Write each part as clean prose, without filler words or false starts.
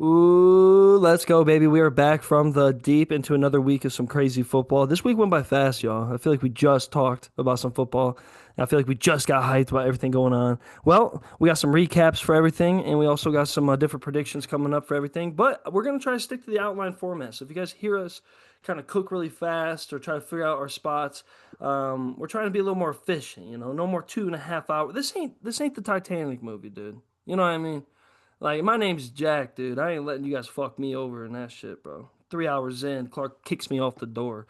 Ooh, let's go, baby. We are back from the deep into another week of some crazy football. This week went by fast, y'all. I feel like we just talked about some football. And I feel like we just got hyped about everything going on. Well, we got some recaps for everything, and we also got some different predictions coming up for everything. But we're going to try to stick to the outline format. So if you guys hear us kind of cook really fast or try to figure out our spots, we're trying to be a little more efficient, no more 2.5 hours. This ain't the Titanic movie, dude. You know what I mean? Like, my name's Jack, dude. I ain't letting you guys fuck me over in that shit, bro. 3 hours in, Clark kicks me off the door.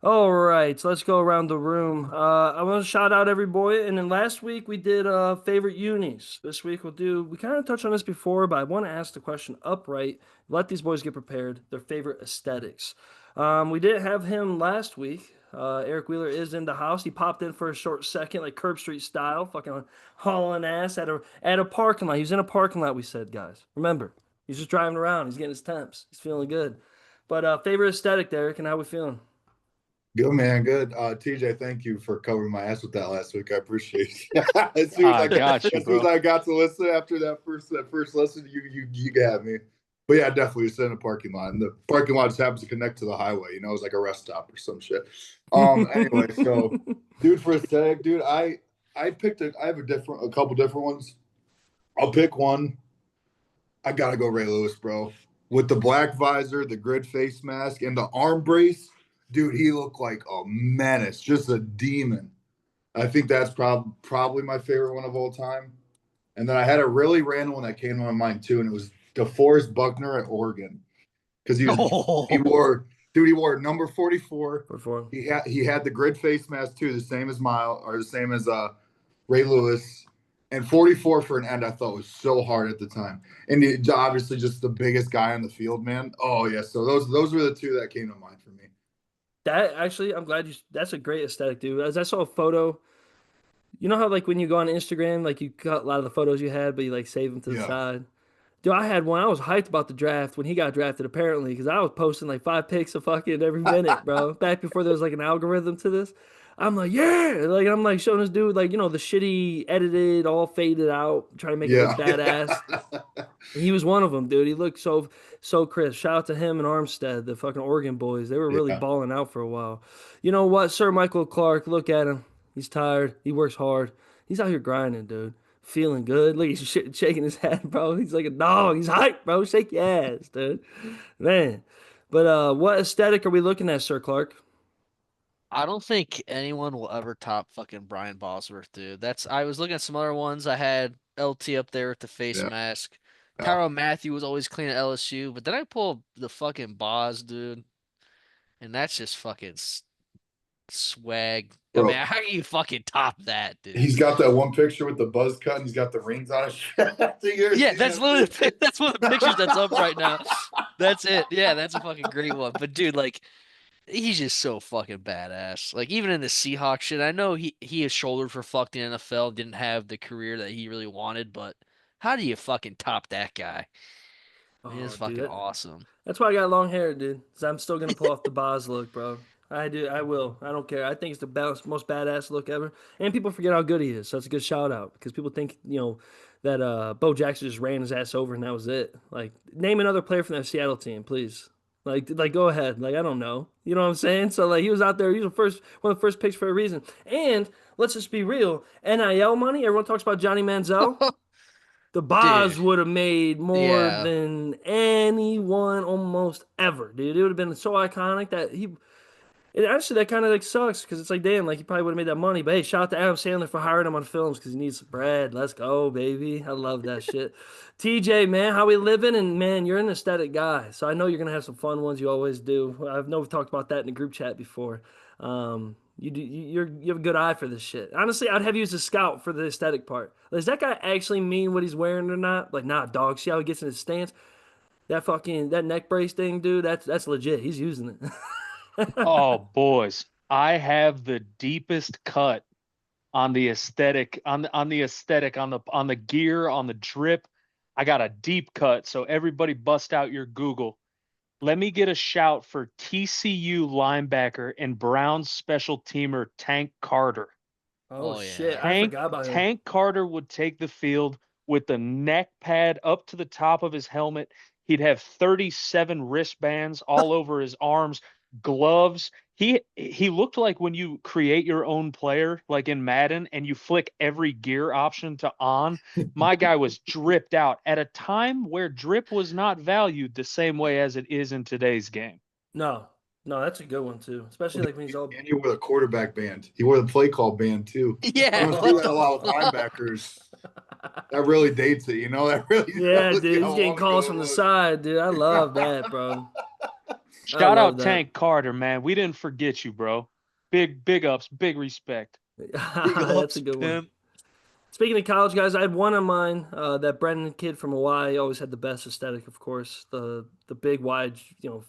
All right, so let's go around the room. I want to shout out every boy. And then last week we did favorite unis. This week we kind of touched on this before, but I want to ask the question upright. Let these boys get prepared. Their favorite aesthetics. We didn't have him last week. Eric Wheeler is in the house. He popped in for a short second, like Curb Street style, fucking hauling ass at a parking lot. He was in a parking lot. We said, guys, remember, he's just driving around. He's getting his temps. He's feeling good. But favorite aesthetic, Derek, and how we feeling? Good man, good. TJ, thank you for covering my ass with that last week. I appreciate it. as soon as I I got you, as soon as bro. I got to listen after that first listen, you got me. But yeah, definitely it's in a parking lot. And the parking lot just happens to connect to the highway, it's like a rest stop or some shit. Anyway, so dude for aesthetic, dude, I have a couple different ones. I'll pick one. I gotta go Ray Lewis, bro. With the black visor, the grid face mask, and the arm brace, dude, he looked like a menace, just a demon. I think that's probably my favorite one of all time. And then I had a really random one that came to my mind too, and it was DeForest Buckner at Oregon because he Oh, wore dude he wore number 44. Before. He had the grid face mask too, the same as Ray Lewis, and 44 for an end. I thought was so hard at the time, and obviously just the biggest guy on the field, man. Oh yeah, so those were the two that came to mind for me. That actually, I'm glad you. That's a great aesthetic, dude. As I saw a photo, you know how like when you go on Instagram, like you cut a lot of the photos you had, but you like save them to the Yeah. side. Dude, I had one. I was hyped about the draft when he got drafted, apparently, because I was posting like 5 pics of fucking every minute, bro. Back before there was like an algorithm to this. I'm like, yeah. Like, I'm like showing this dude, like, the shitty edited, all faded out, trying to make it look Yeah. badass. And he was one of them, dude. He looked so crisp. Shout out to him and Armstead, the fucking Oregon boys. They were really Yeah. balling out for a while. You know what, Sir Michael Clark? Look at him. He's tired. He works hard. He's out here grinding, dude. Feeling good. Look, he's shaking his head, bro. He's like a dog. He's hyped, bro. Shake your ass, dude. Man. But what aesthetic are we looking at, Sir Clark? I don't think anyone will ever top fucking Brian Bosworth, dude. I was looking at some other ones. I had LT up there with the face Yeah. mask. Yeah. Tyrann Mathieu was always clean at LSU, but then I pull the fucking Boz, dude, and that's just fucking swag. I mean, Bro, how can you fucking top that, dude? he's got that one picture with the buzz cut and he's got the rings on his chest. You ever Yeah, seen that's that literally shit? that's one of the pictures that's up right now. That's it. Yeah, that's a fucking great one. But dude, like he's just so fucking badass. Like even in the Seahawks shit, I know he has shouldered for fuck the NFL, didn't have the career that he really wanted, but how do you fucking top that guy? He is Oh, dude, fucking awesome. that's why I got long hair, dude. Cause I'm still gonna pull off the Boz look, bro. I do. I will. I don't care. I think it's the best, most badass look ever. And people forget how good he is. So it's a good shout out because people think that Bo Jackson just ran his ass over and that was it. Like name another player from that Seattle team, please. Like go ahead. Like I don't know. You know what I'm saying? So like he was out there. He was one of the first picks for a reason. And let's just be real. NIL money. Everyone talks about Johnny Manziel. The Dude, Boz would have made more yeah. than anyone almost ever, dude. It would have been so iconic that and actually, that kind of like sucks because it's like, damn, like he probably would have made that money. But hey, shout out to Adam Sandler for hiring him on films because he needs some bread. Let's go, baby. I love that shit. TJ, man, how we living? And man, you're an aesthetic guy, so I know you're gonna have some fun ones. You always do. I know we've talked about that in the group chat before. You have a good eye for this shit. Honestly, I'd have you as a scout for the aesthetic part. Does that guy actually mean what he's wearing or not? Like, nah, dog. See how he gets in his stance? That neck brace thing, dude. That's legit. He's using it. Oh, boys, I have the deepest cut on the aesthetic, on the gear, on the drip. I got a deep cut, so everybody bust out your Google. Let me get a shout for TCU linebacker and Browns special teamer Tank Carter. Oh Oh shit, yeah. I forgot about him. Tank Carter would take the field with the neck pad up to the top of his helmet. He'd have 37 wristbands all over his arms, gloves. He looked like when you create your own player, like in Madden, and you flick every gear option to on. My guy was dripped out at a time where drip was not valued the same way as it is in today's game. No, no, that's a good one too. Especially like when he's all. And he wore the quarterback band. He wore the play call band too. Yeah, You don't see what that a the lot with fuck? linebackers. That really dates it, you know. That really Yeah, tells you dude, how he's getting long ago calls it from the was. side, dude. I love that, bro. I Shout love out that. Tank Carter, man. We didn't forget you, bro. Big ups, big respect. Big That's ups, a good one. pimp. Speaking of college guys, I had one of mine. That Brendan kid from Hawaii always had the best aesthetic, of course. The big wide,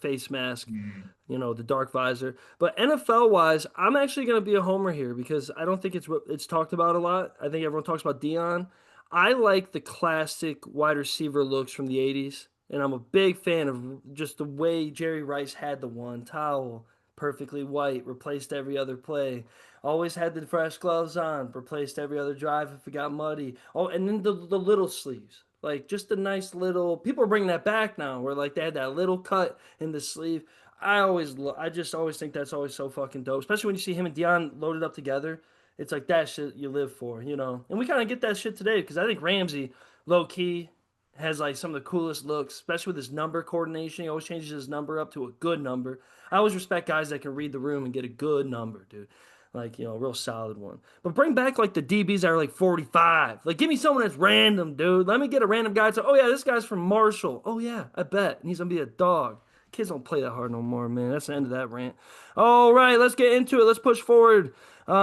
face mask, Mm. the dark visor. But NFL wise, I'm actually going to be a homer here because I don't think it's talked about a lot. I think everyone talks about Dion. I like the classic wide receiver looks from the '80s, and I'm a big fan of just the way Jerry Rice had the one towel, perfectly white, replaced every other play. Always had the fresh gloves on, replaced every other drive if it got muddy. Oh, and then the little sleeves. Like just a nice little. People are bringing that back now, where like they had that little cut in the sleeve. I just always think that's always so fucking dope, especially when you see him and Dion loaded up together. It's like that shit you live for. And we kind of get that shit today because I think Ramsey, low key, has like some of the coolest looks, especially with his number coordination. He always changes his number up to a good number. I always respect guys that can read the room and get a good number, dude. Like, a real solid one. But bring back like the DBs that are like 45. Like, give me someone that's random, dude. Let me get a random guy to, oh yeah, this guy's from Marshall. Oh yeah, I bet. And he's gonna be a dog. Kids don't play that hard no more, man. That's the end of that rant. All right, let's get into it. Let's push forward. We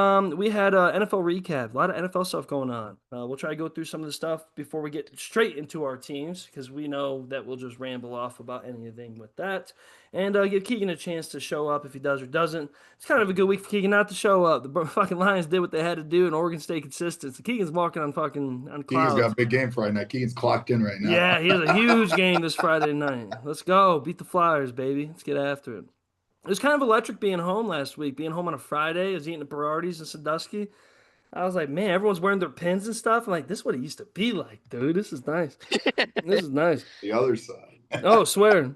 had NFL recap, a lot of NFL stuff going on. We'll try to go through some of the stuff before we get straight into our teams because we know that we'll just ramble off about anything with that. And give Keegan a chance to show up if he does or doesn't. It's kind of a good week for Keegan not to show up. The fucking Lions did what they had to do, and Oregon stayed consistent. So Keegan's walking on Keegan's got clouds. a big game Friday night. Keegan's clocked in right now. Yeah, he has a huge game this Friday night. Let's go. Beat the Flyers, baby. Let's get after it. It was kind of electric being home last week. Being home on a Friday, I was eating the Berardis in Sandusky. I was like, man, everyone's wearing their pins and stuff. I'm like, this is what it used to be like, dude. This is nice. This is nice. The other side. Oh, swear.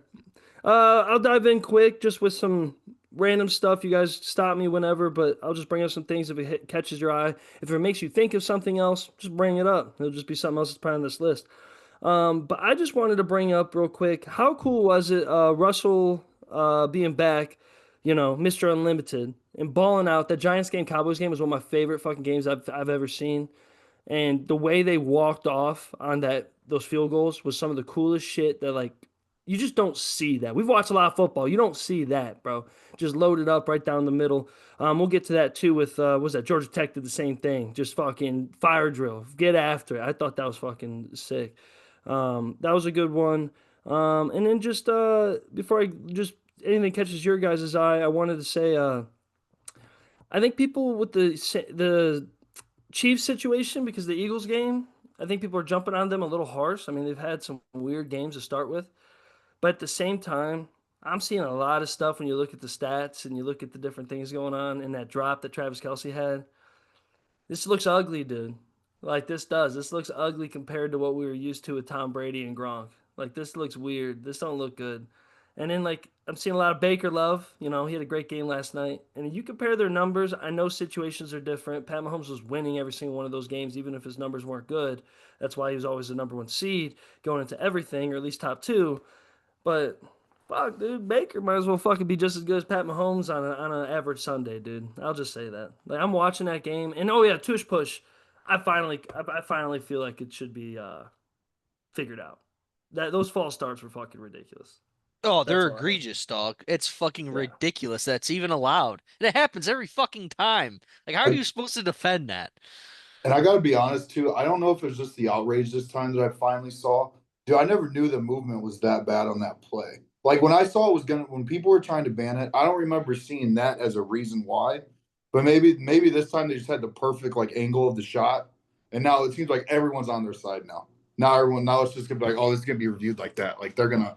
I'll dive in quick just with some random stuff. You guys stop me whenever, but I'll just bring up some things if catches your eye. If it makes you think of something else, just bring it up. It'll just be something else that's probably on this list. But I just wanted to bring up real quick, how cool was it, Russell being back, Mr. Unlimited and balling out. That Giants game, Cowboys game was one of my favorite fucking games I've ever seen. And the way they walked off on those field goals was some of the coolest shit that like you just don't see that. We've watched a lot of football. You don't see that, bro. Just loaded up right down the middle. We'll get to that too with what was that? Georgia Tech did the same thing. Just fucking fire drill. Get after it. I thought that was fucking sick. That was a good one. And then just before I just anything catches your guys' eye, I wanted to say I think people with the Chiefs situation because the Eagles game, I think people are jumping on them a little harsh. I mean, they've had some weird games to start with, but at the same time, I'm seeing a lot of stuff when you look at the stats and you look at the different things going on in that drop that Travis Kelce had. This looks ugly, dude. Like this does. This looks ugly compared to what we were used to with Tom Brady and Gronk. Like this looks weird. This don't look good. And then like I'm seeing a lot of Baker love. He had a great game last night. And you compare their numbers, I know situations are different. Pat Mahomes was winning every single one of those games, even if his numbers weren't good. That's why he was always the number one seed going into everything, or at least top two. But fuck, dude, Baker might as well fucking be just as good as Pat Mahomes on an average Sunday, dude. I'll just say that. Like I'm watching that game, and oh yeah, tush push. I finally feel like it should be figured out. That those false starts were fucking ridiculous. Oh, That's they're all I have. egregious, dog. It's fucking Yeah. ridiculous that's even allowed. And it happens every fucking time. Like, how are you supposed to defend that? And I got to be honest too. I don't know if it was just the outrage this time that I finally saw. Dude, I never knew the movement was that bad on that play. Like when I saw it was when people were trying to ban it, I don't remember seeing that as a reason why. But maybe this time they just had the perfect like angle of the shot, and now it seems like everyone's on their side now. Now it's just gonna be like, oh, this is gonna be reviewed like that. Like they're gonna,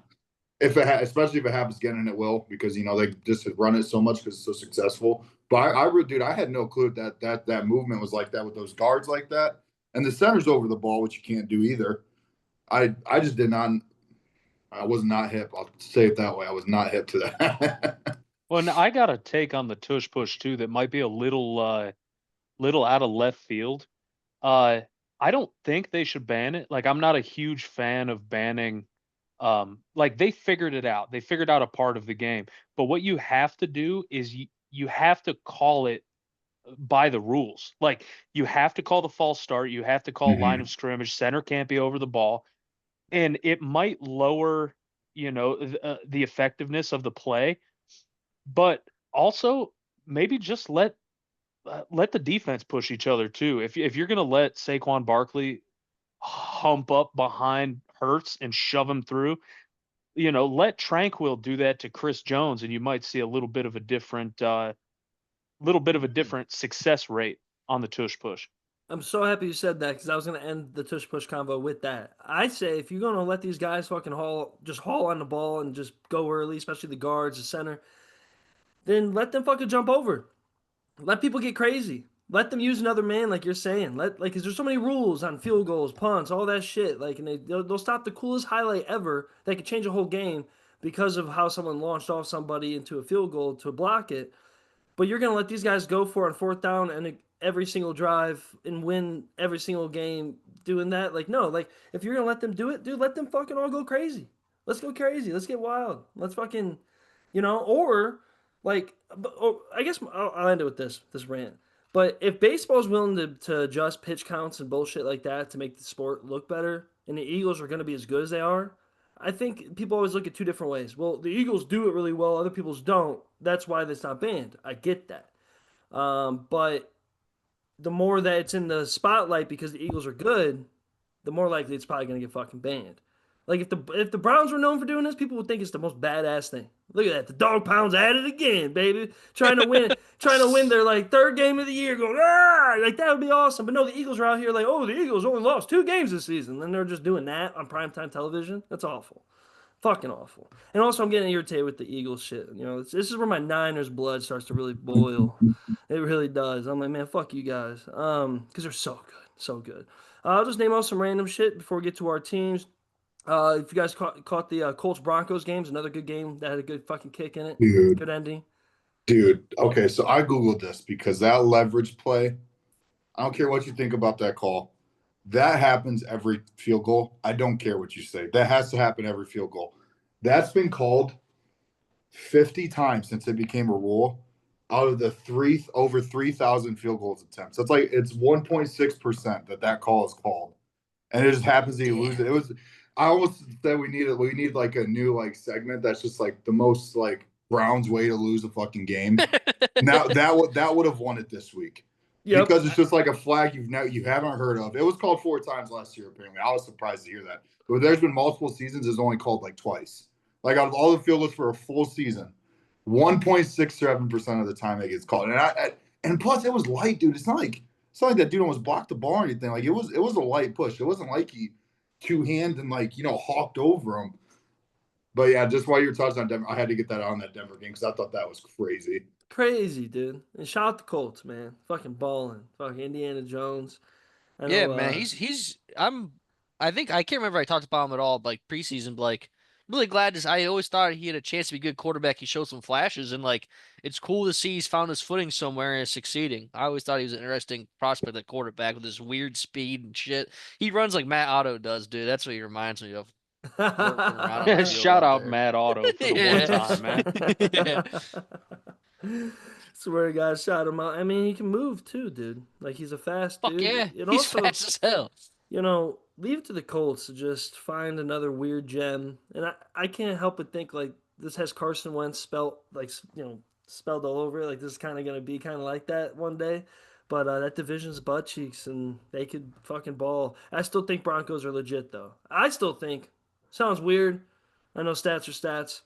especially if it happens again, and it will because they just run it so much because it's so successful. But dude, I had no clue that movement was like that with those guards like that, and the center's over the ball, which you can't do either. I just did not. I was not hip. I'll say it that way. I was not hip to that. Well, and I got a take on the tush push too that might be a little out of left field. Uh, I don't think they should ban it. Like, I'm not a huge fan of banning. Like they figured it out. They figured out a part of the game. But what you have to do is you have to call it by the rules. Like you have to call the false start. You have to call line of Mhm. scrimmage. Center can't be over the ball, and it might lower, the effectiveness of the play. But also maybe just let the defense push each other too. If you're gonna let Saquon Barkley hump up behind Hurts and shove him through, let Tranquil do that to Chris Jones, and you might see a little bit of a different success rate on the tush push. I'm so happy you said that because I was gonna end the tush push convo with that. I say if you're gonna let these guys fucking haul on the ball and just go early, especially the guards, the center, then let them fucking jump over. Let people get crazy. Let them use another man, like you're saying. Cause there's so many rules on field goals, punts, all that shit. Like, and they'll stop the coolest highlight ever that could change a whole game because of how someone launched off somebody into a field goal to block it. But you're going to let these guys go for on fourth down and every single drive and win every single game doing that? Like, no. Like, if you're going to let them do it, dude, let them fucking all go crazy. Let's go crazy. Let's get wild. Let's fucking, or like, I guess I'll end it with this rant. But if baseball's willing to adjust pitch counts and bullshit like that to make the sport look better, and the Eagles are going to be as good as they are, I think people always look at two different ways. Well, the Eagles do it really well, other people's don't. That's why it's not banned. I get that. But the more that it's in the spotlight because the Eagles are good, the more likely it's probably going to get fucking banned. Like if the Browns were known for doing this, people would think it's the most badass thing. Look at that, the dog pound's at it again, baby, trying to win their like third game of the year, going like that would be awesome. But no, the Eagles are out here like, oh, the Eagles only lost 2 games this season, and they're just doing that on primetime television. That's awful. Fucking awful. And also, I'm getting irritated with the Eagles shit. This is where my Niners blood starts to really boil. It really does. I'm like, man, fuck you guys. Because they're so good, so good. I'll just name off some random shit before we get to our teams. If you guys caught the Colts Broncos games, another good game that had a good fucking kick in it, Dude, good ending. dude. Okay, so I Googled this because that leverage play, I don't care what you think about that call. That happens every field goal. I don't care what you say. That has to happen every field goal. That's been called 50 times since it became a rule out of the over 3,000 field goals attempts. That's like it's 1.6% that call is called. And it just happens that you lose it. It was I almost said we need like a new like segment that's just like the most like Browns way to lose a fucking game. Now that would have won it this week Yep. because it's just like a flag you haven't heard of. It was called 4 times last year apparently. I was surprised to hear that. But there's been multiple seasons. It's only called like twice. Like out of all the field goals for a full season, 1.67% of the time it gets called. And plus it was light, dude. It's not like that dude almost blocked the ball or anything. Like it was a light push. It wasn't like he two hands and like hawked over him. But yeah, just while you were talking on Denver, I had to get that on that Denver game because I thought that was crazy. Crazy, dude. And shout out the Colts, man. Fucking balling. Fucking Indiana Jones. I Yeah, know. man. I think I can't remember if I talked about him at all, like preseason, but like really glad to I always thought he had a chance to be a good quarterback. He showed some flashes and like it's cool to see he's found his footing somewhere and is succeeding. I always thought he was an interesting prospect at quarterback with his weird speed and shit. He runs like Matt Otto does, dude. That's what he reminds me of. Working around on the field Shout out out there. Matt Otto for the one Yeah. time, man. Yeah. Swear to God, shot him out. I mean, he can move too, dude. Like he's a fast Fuck dude. yeah. And He's also, fast as hell. leave it to the Colts to just find another weird gem. And I can't help but think like this has Carson Wentz spelled like spelled all over it. Like this is kind of gonna be kind of like that one day. But that division's butt cheeks, and they could fucking ball. I still think Broncos are legit though. I still think sounds weird. I know stats are stats.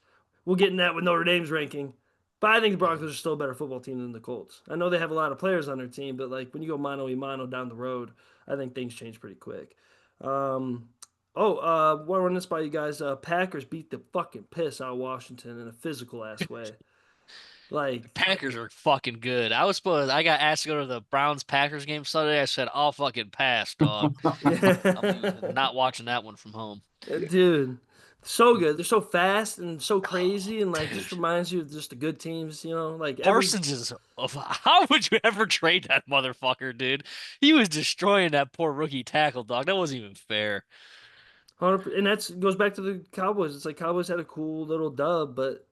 We'll get in that with Notre Dame's ranking. But I think the Broncos are still a better football team than the Colts. I know they have a lot of players on their team, but like when you go mano a mano down the road, I think things change pretty quick. Um, want to run this by you guys. Packers beat the fucking piss out of Washington in a physical ass way. Like, Packers are fucking good. I got asked to go to the Browns Packers game Sunday. I said, I'll fucking pass, dog. yeah, I'm not watching that one from home. dude, so good. They're so fast and so Oh, crazy, and like just dude. reminds you of just the good teams. You know, like every Parsons is how would you ever trade that motherfucker, dude? He was destroying that poor rookie tackle, dog. That wasn't even fair. 100, and that's goes back to the Cowboys. It's like Cowboys had a cool little dub, but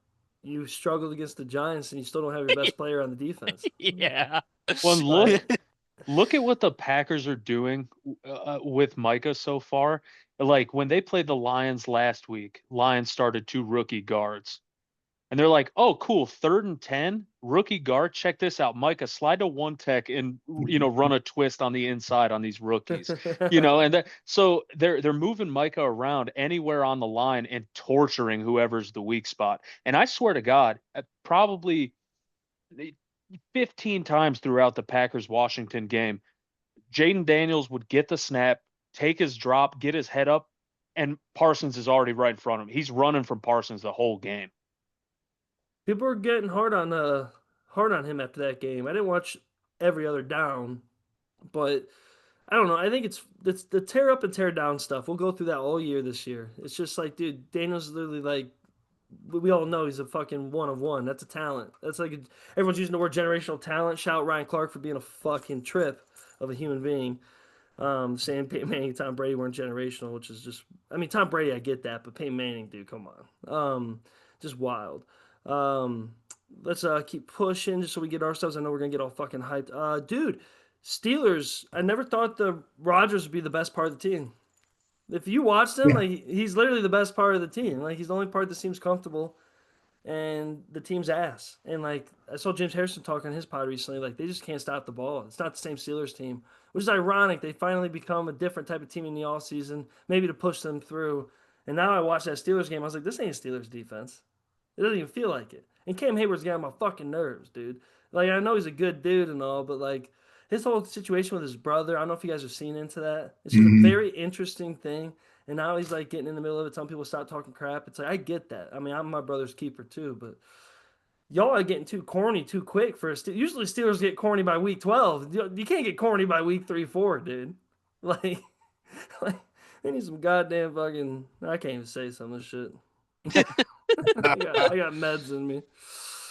you struggled against the Giants, and you still don't have your best player on the defense. Yeah. Well, Like, look at what the Packers are doing with Micah so far. Like when they played the Lions last week, Lions started 2 rookie guards. And they're like, "Oh, cool, 3rd and 10, rookie guard. Check this out, Micah. Slide to one tech and run a twist on the inside on these rookies. And so they're moving Micah around anywhere on the line and torturing whoever's the weak spot. And I swear to God, probably 15 times throughout the Packers Washington game, Jaden Daniels would get the snap, take his drop, get his head up, and Parsons is already right in front of him. He's running from Parsons the whole game. people are getting hard on him after that game. I didn't watch every other down, but I don't know. I think it's the tear up and tear down stuff. We'll go through that all year this year. It's just like, dude, Daniel's literally like we all know he's a fucking one of one. That's a talent. That's like everyone's using the word generational talent. Shout Ryan Clark for being a fucking trip of a human being. Saying Peyton Manning and Tom Brady weren't generational, which is just, I mean, Tom Brady, I get that, but Peyton Manning, dude, come on. Just wild. Um, let's keep pushing just so we get ourselves. I know we're gonna get all fucking hyped. Dude, Steelers. I never thought the Rodgers would be the best part of the team. If you watched him, Yeah. like he's literally the best part of the team. Like he's the only part that seems comfortable and the team's ass. And like I saw James Harrison talk on his pod recently, like they just can't stop the ball. It's not the same Steelers team, which is ironic. They finally become a different type of team in the off season, maybe to push them through. And now I watched that Steelers game. I was like, this ain't Steelers defense. It doesn't even feel like it. And Cam Hayward's got on my fucking nerves, dude. Like I know he's a good dude and all, but like his whole situation with his brother, I don't know if you guys have seen into that. It's just a Mhm. very interesting thing. And now he's like getting in the middle of it, telling people to stop talking crap. It's like I get that. I mean, I'm my brother's keeper too, but y'all are getting too corny too quick for a usually Steelers get corny by week 12. You can't get corny by week 3, 4, dude. Like, like they need some goddamn fucking. I can't even say some of this shit. I got meds in me.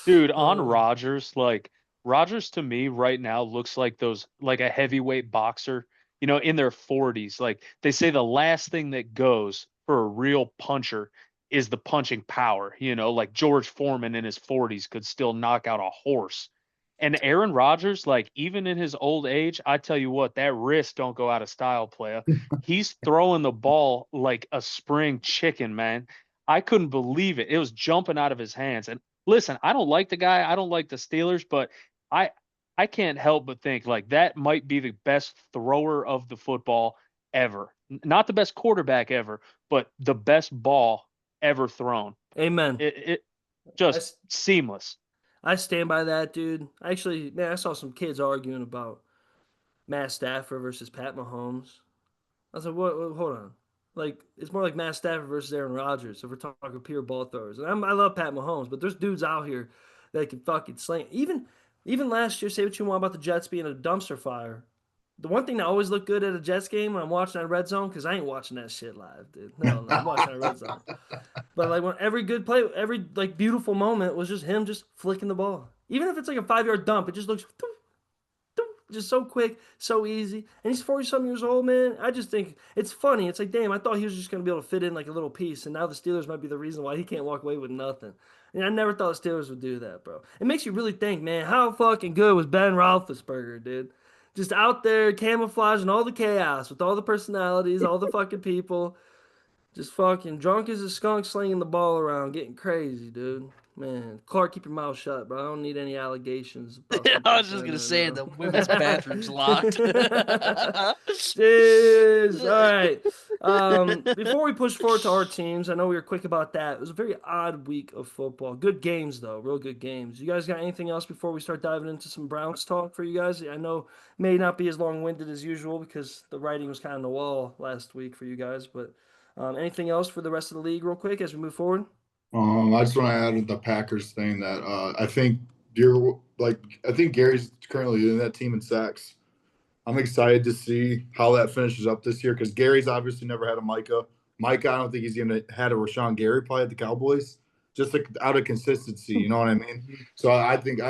Dude, on Uh, Rodgers, like Rodgers to me right now looks like those like a heavyweight boxer, in their 40s. Like they say the last thing that goes for a real puncher is the punching power, like George Foreman in his 40s could still knock out a horse. And Aaron Rodgers, like even in his old age, I tell you what, that wrist don't go out of style, player. He's throwing the ball like a spring chicken, man. I couldn't believe it. It was jumping out of his hands. And listen, I don't like the guy. I don't like the Steelers, but I I can't help but think like that might be the best thrower of the football ever. Not the best quarterback ever, but the best ball ever thrown. amen. It I, just s- seamless. I stand by that, dude. Actually, man, I saw some kids arguing about Matt Stafford versus Pat Mahomes. I was like, what, hold on. Like, it's more like Matt Stafford versus Aaron Rodgers if we're talking pure ball throwers. And I love Pat Mahomes, but there's dudes out here that can fucking sling. Even last year, say what you want about the Jets being a dumpster fire. The one thing that always looked good at a Jets game when I'm watching that red zone, because I ain't watching that shit live, dude. No, no, I'm watching that red zone. But like when every good play, every like beautiful moment was just him just flicking the ball. Even if it's like a 5 yard dump, it just looks just so quick, so easy. And he's 40 some years old, man. I just think it's funny. It's like, damn, I thought he was just going to be able to fit in like a little piece. And now the Steelers might be the reason why he can't walk away with nothing. And I never thought the Steelers would do that, bro. It makes you really think, man, how fucking good was Ben Roethlisberger, dude? Just out there camouflaging all the chaos with all the personalities, all the fucking people. Just fucking drunk as a skunk slinging the ball around, getting crazy, dude. Man, Clark, keep your mouth shut, bro. I don't need any allegations about I something was just saying gonna right say now. the women's bathroom's locked. Jeez. All right. Before we push forward to our teams, I know we were quick about that. It was a very odd week of football. Good games, though. Real good games. You guys got anything else before we start diving into some Browns talk for you guys? I know may not be as long-winded as usual because the writing was kind of on the wall last week for you guys, but anything else for the rest of the league, real quick, as we move forward? I just want to add the Packers thing that I think I think Gary's currently in that team in sacks. I'm excited to see how that finishes up this year because Gary's obviously never had a Micah. Micah, I don't think he's even had a Rashawn Gary probably at the Cowboys, just like out of consistency. You know what I mean? So I think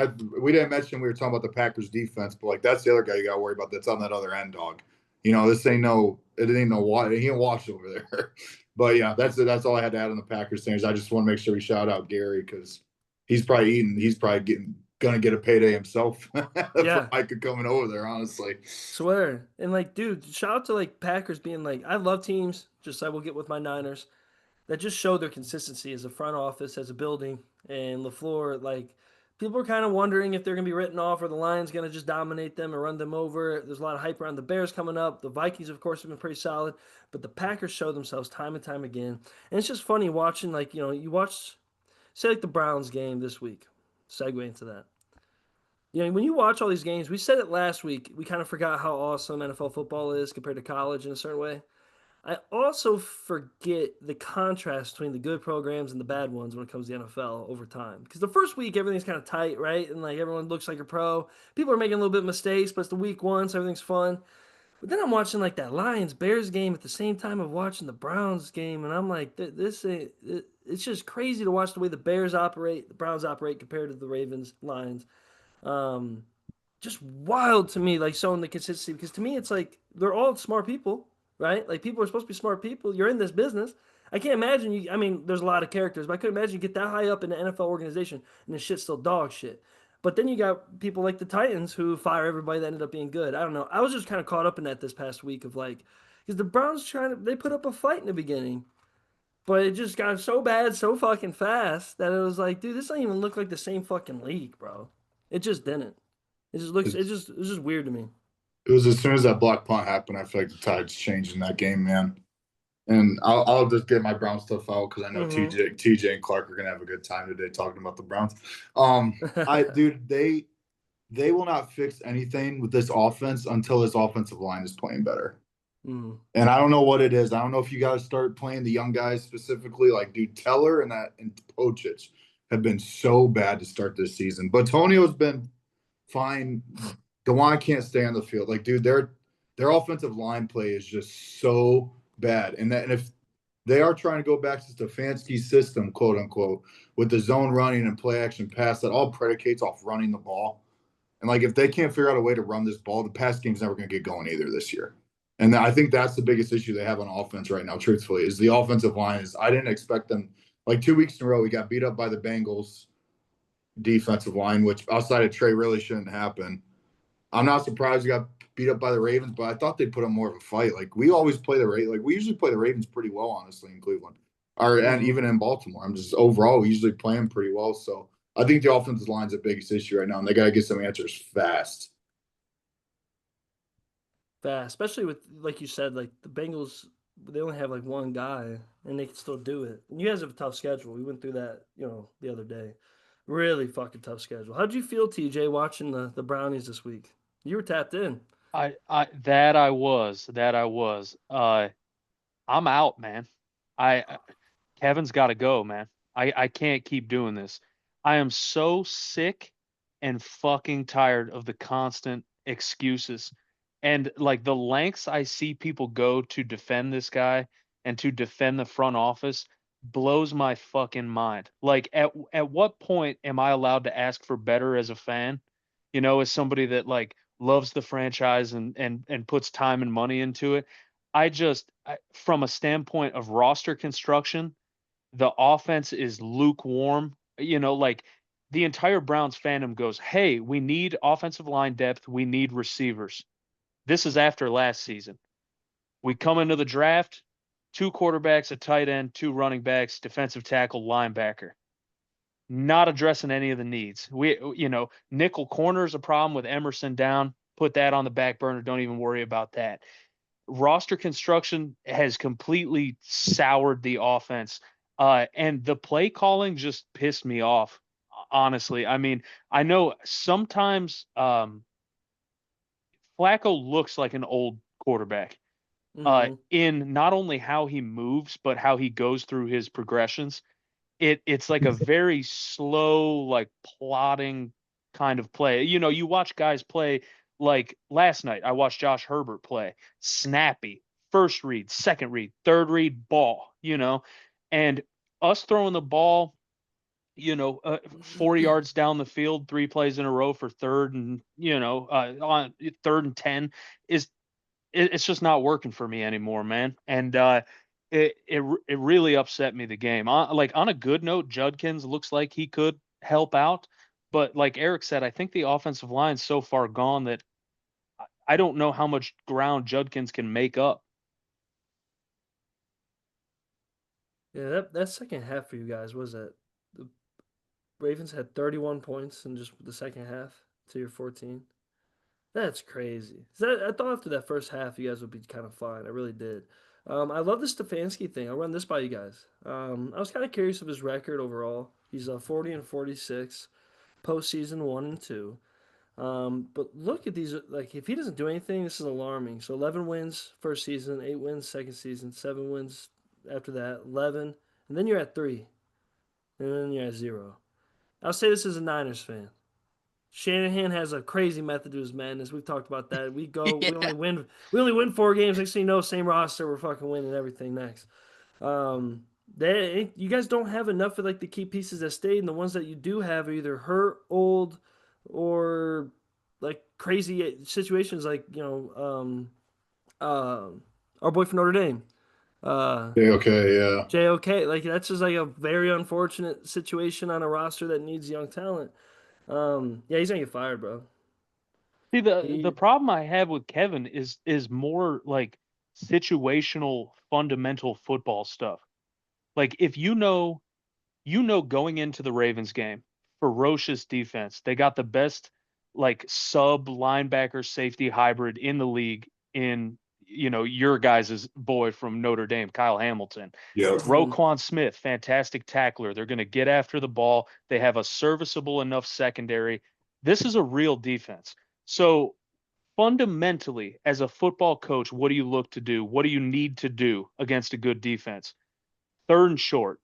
we didn't mention we were talking about the Packers defense, but like that's the other guy you got to worry about. That's on that other end, dog. This ain't no he ain't washed over there. But yeah, that's all I had to add on the Packers things. I just want to make sure we shout out Gary because he's probably gonna get a payday himself Yeah. for Micah coming over there, honestly. Swear. And like, dude, shout out to like Packers being like, I love teams, just I will get with my Niners, that just show their consistency as a front office, as a building. And LaFleur, like, people are kind of wondering if they're going to be written off or the Lions going to just dominate them and run them over. There's a lot of hype around the Bears coming up. The Vikings, of course, have been pretty solid, but the Packers show themselves time and time again. And it's just funny watching, like, you watch, say, like the Browns game this week, segue into that. When you watch all these games, we said it last week, we kind of forgot how awesome NFL football is compared to college in a certain way. I also forget the contrast between the good programs and the bad ones when it comes to the NFL over time. Because the first week, everything's kind of tight, right? And like everyone looks like a pro. People are making a little bit of mistakes, but it's the week one, so everything's fun. But then I'm watching like that Lions Bears game at the same time of watching the Browns game, and I'm like, this ain't. It's just crazy to watch the way the Bears operate, the Browns operate compared to the Ravens, Lions. Um, just wild to me, like showing the consistency. Because to me, it's like they're all smart people, right? Like people are supposed to be smart people. You're in this business. I can't imagine you. I mean, there's a lot of characters, but I couldn't imagine you get that high up in the NFL organization and the shit's still dog shit. But then you got people like the Titans who fire everybody that ended up being good. I don't know. I was just kind of caught up in that this past week of like, because the Browns they put up a fight in the beginning, but it just got so bad so fucking fast that it was like, dude, this doesn't even look like the same fucking league, bro. It just didn't. It's just weird to me. It was as soon as that block punt happened, I feel like the tide's changed in that game, man. And I'll just get my Brown stuff out because I know TJ and Clark are gonna have a good time today talking about the Browns. Dude, they will not fix anything with this offense until this offensive line is playing better. Mm. And I don't know what it is. I don't know if you guys start playing the young guys specifically, like dude Teller and Pochich have been so bad to start this season. But Tonio's been fine. DeWine can't stay on the field. Like, dude, their offensive line play is just so bad. And if they are trying to go back to Stefanski's system, quote unquote, with the zone running and play action pass, that all predicates off running the ball. And like, if they can't figure out a way to run this ball, the pass game's never going to get going either this year. And I think that's the biggest issue they have on offense right now, truthfully, is the offensive line. I didn't expect them. Like 2 weeks in a row, we got beat up by the Bengals defensive line, which outside of Trey really shouldn't happen. I'm not surprised we got beat up by the Ravens, but I thought they'd put up more of a fight. Like we always play we usually play the Ravens pretty well, honestly, in Cleveland, and even in Baltimore. I'm just overall we usually play them pretty well. So I think the offensive line's the biggest issue right now, and they got to get some answers fast. Fast, especially with like you said, like the Bengals, they only have like one guy, and they can still do it. And you guys have a tough schedule. We went through that, the other day. Really fucking tough schedule. How'd you feel, TJ, watching the Brownies this week? You were tapped in. I was. I'm out, man. Kevin's got to go, man. I can't keep doing this. I am so sick and fucking tired of the constant excuses and like the lengths I see people go to defend this guy and to defend the front office blows my fucking mind. Like at what point am I allowed to ask for better as a fan? As somebody that like loves the franchise and puts time and money into it. From a standpoint of roster construction, the offense is lukewarm. Like the entire Browns fandom goes, "Hey, we need offensive line depth. We need receivers." This is after last season. We come into the draft, 2 quarterbacks, a tight end, 2 running backs, defensive tackle, linebacker. Not addressing any of the needs. Nickel corner is a problem with Emerson down. Put that on the back burner. Don't even worry about that. Roster construction has completely soured the offense. And the play calling just pissed me off, honestly. I mean, I know sometimes Flacco looks like an old quarterback in not only how he moves, but how he goes through his progressions. It's like a very slow, like plodding kind of play. You know, you watch guys play like last night. I watched Josh Herbert play snappy, first read, second read, third read, ball. You know, and us throwing the ball, 40 yards down the field, 3 plays in a row for third and on third and 10 is it's just not working for me anymore, man. And it really upset me the game. Like on a good note, Judkins looks like he could help out, but like Eric said, I think the offensive line's so far gone that I don't know how much ground Judkins can make up. Yeah, that second half for you guys was that the Ravens had 31 points in just the second half to your 14. That's crazy. I thought after that first half, you guys would be kind of fine. I really did. I love the Stefanski thing. I'll run this by you guys. I was kind of curious of his record overall. He's 40 and 46, postseason 1 and 2. But look at these. Like, if he doesn't do anything, this is alarming. So 11 wins first season, 8 wins second season, 7 wins after that, 11, and then you're at 3, and then you're at 0. I'll say this as a Niners fan. Shanahan has a crazy method to his madness. We've talked about that. We Yeah. only win 4 games. Next thing you know, same roster, we're fucking winning everything next. You guys don't have enough of like the key pieces that stayed, and the ones that you do have are either hurt, old, or like crazy situations, like our boy from Notre Dame, uh, Yeah, okay, yeah. JOK. Like that's just like a very unfortunate situation on a roster that needs young talent. Yeah, he's gonna get fired, bro. See, the He problem I have with Kevin is more like situational, fundamental football stuff. Like if going into the Ravens game, ferocious defense. They got the best like sub linebacker safety hybrid in the league in your guys' boy from Notre Dame, Kyle Hamilton. Yeah. Mhm. Roquan Smith, fantastic tackler. They're going to get after the ball. They have a serviceable enough secondary. This is a real defense. So fundamentally, as a football coach, what do you look to do? What do you need to do against a good defense? Third and short.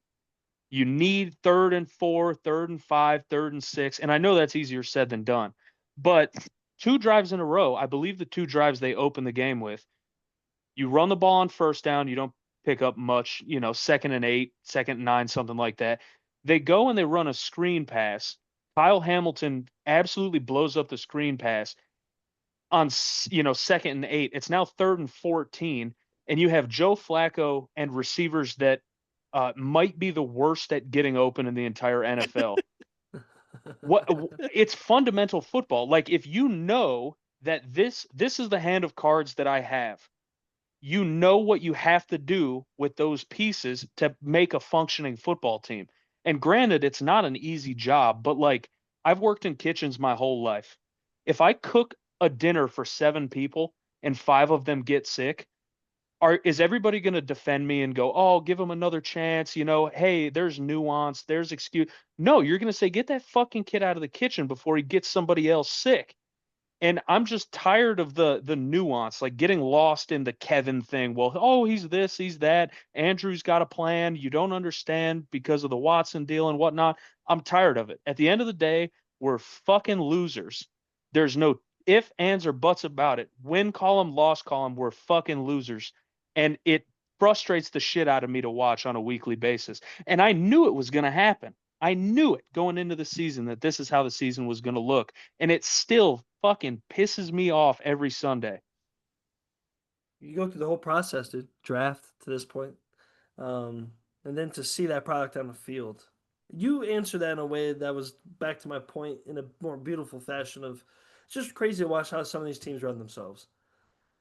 You need third and 4, third and 5, third and 6. And I know that's easier said than done. But 2 drives in a row, I believe the 2 drives they open the game with, you run the ball on first down, you don't pick up much, second and 8, second and 9, something like that. They go and they run a screen pass. Kyle Hamilton absolutely blows up the screen pass on, second and 8. It's now third and 14, and you have Joe Flacco and receivers that might be the worst at getting open in the entire NFL. What it's fundamental football. Like if you know that this is the hand of cards that I have, you know what you have to do with those pieces to make a functioning football team. And granted, it's not an easy job, but like I've worked in kitchens my whole life. If I cook a dinner for 7 people and 5 of them get sick, is everybody going to defend me and go, "Oh, give him another chance, hey, there's nuance, there's excuse." No, you're going to say, "Get that fucking kid out of the kitchen before he gets somebody else sick." And I'm just tired of the nuance, like getting lost in the Kevin thing. Well, oh, he's this, he's that. Andrew's got a plan. You don't understand because of the Watson deal and whatnot. I'm tired of it. At the end of the day, we're fucking losers. There's no if, ands, or buts about it. Win column, loss column, we're fucking losers. And it frustrates the shit out of me to watch on a weekly basis. And I knew it was going to happen. I knew it going into the season that this is how the season was going to look. And it still fucking pisses me off every Sunday. You go through the whole process to draft to this point, and then to see that product on the field. You answer that in a way that was back to my point in a more beautiful fashion of it's just crazy to watch how some of these teams run themselves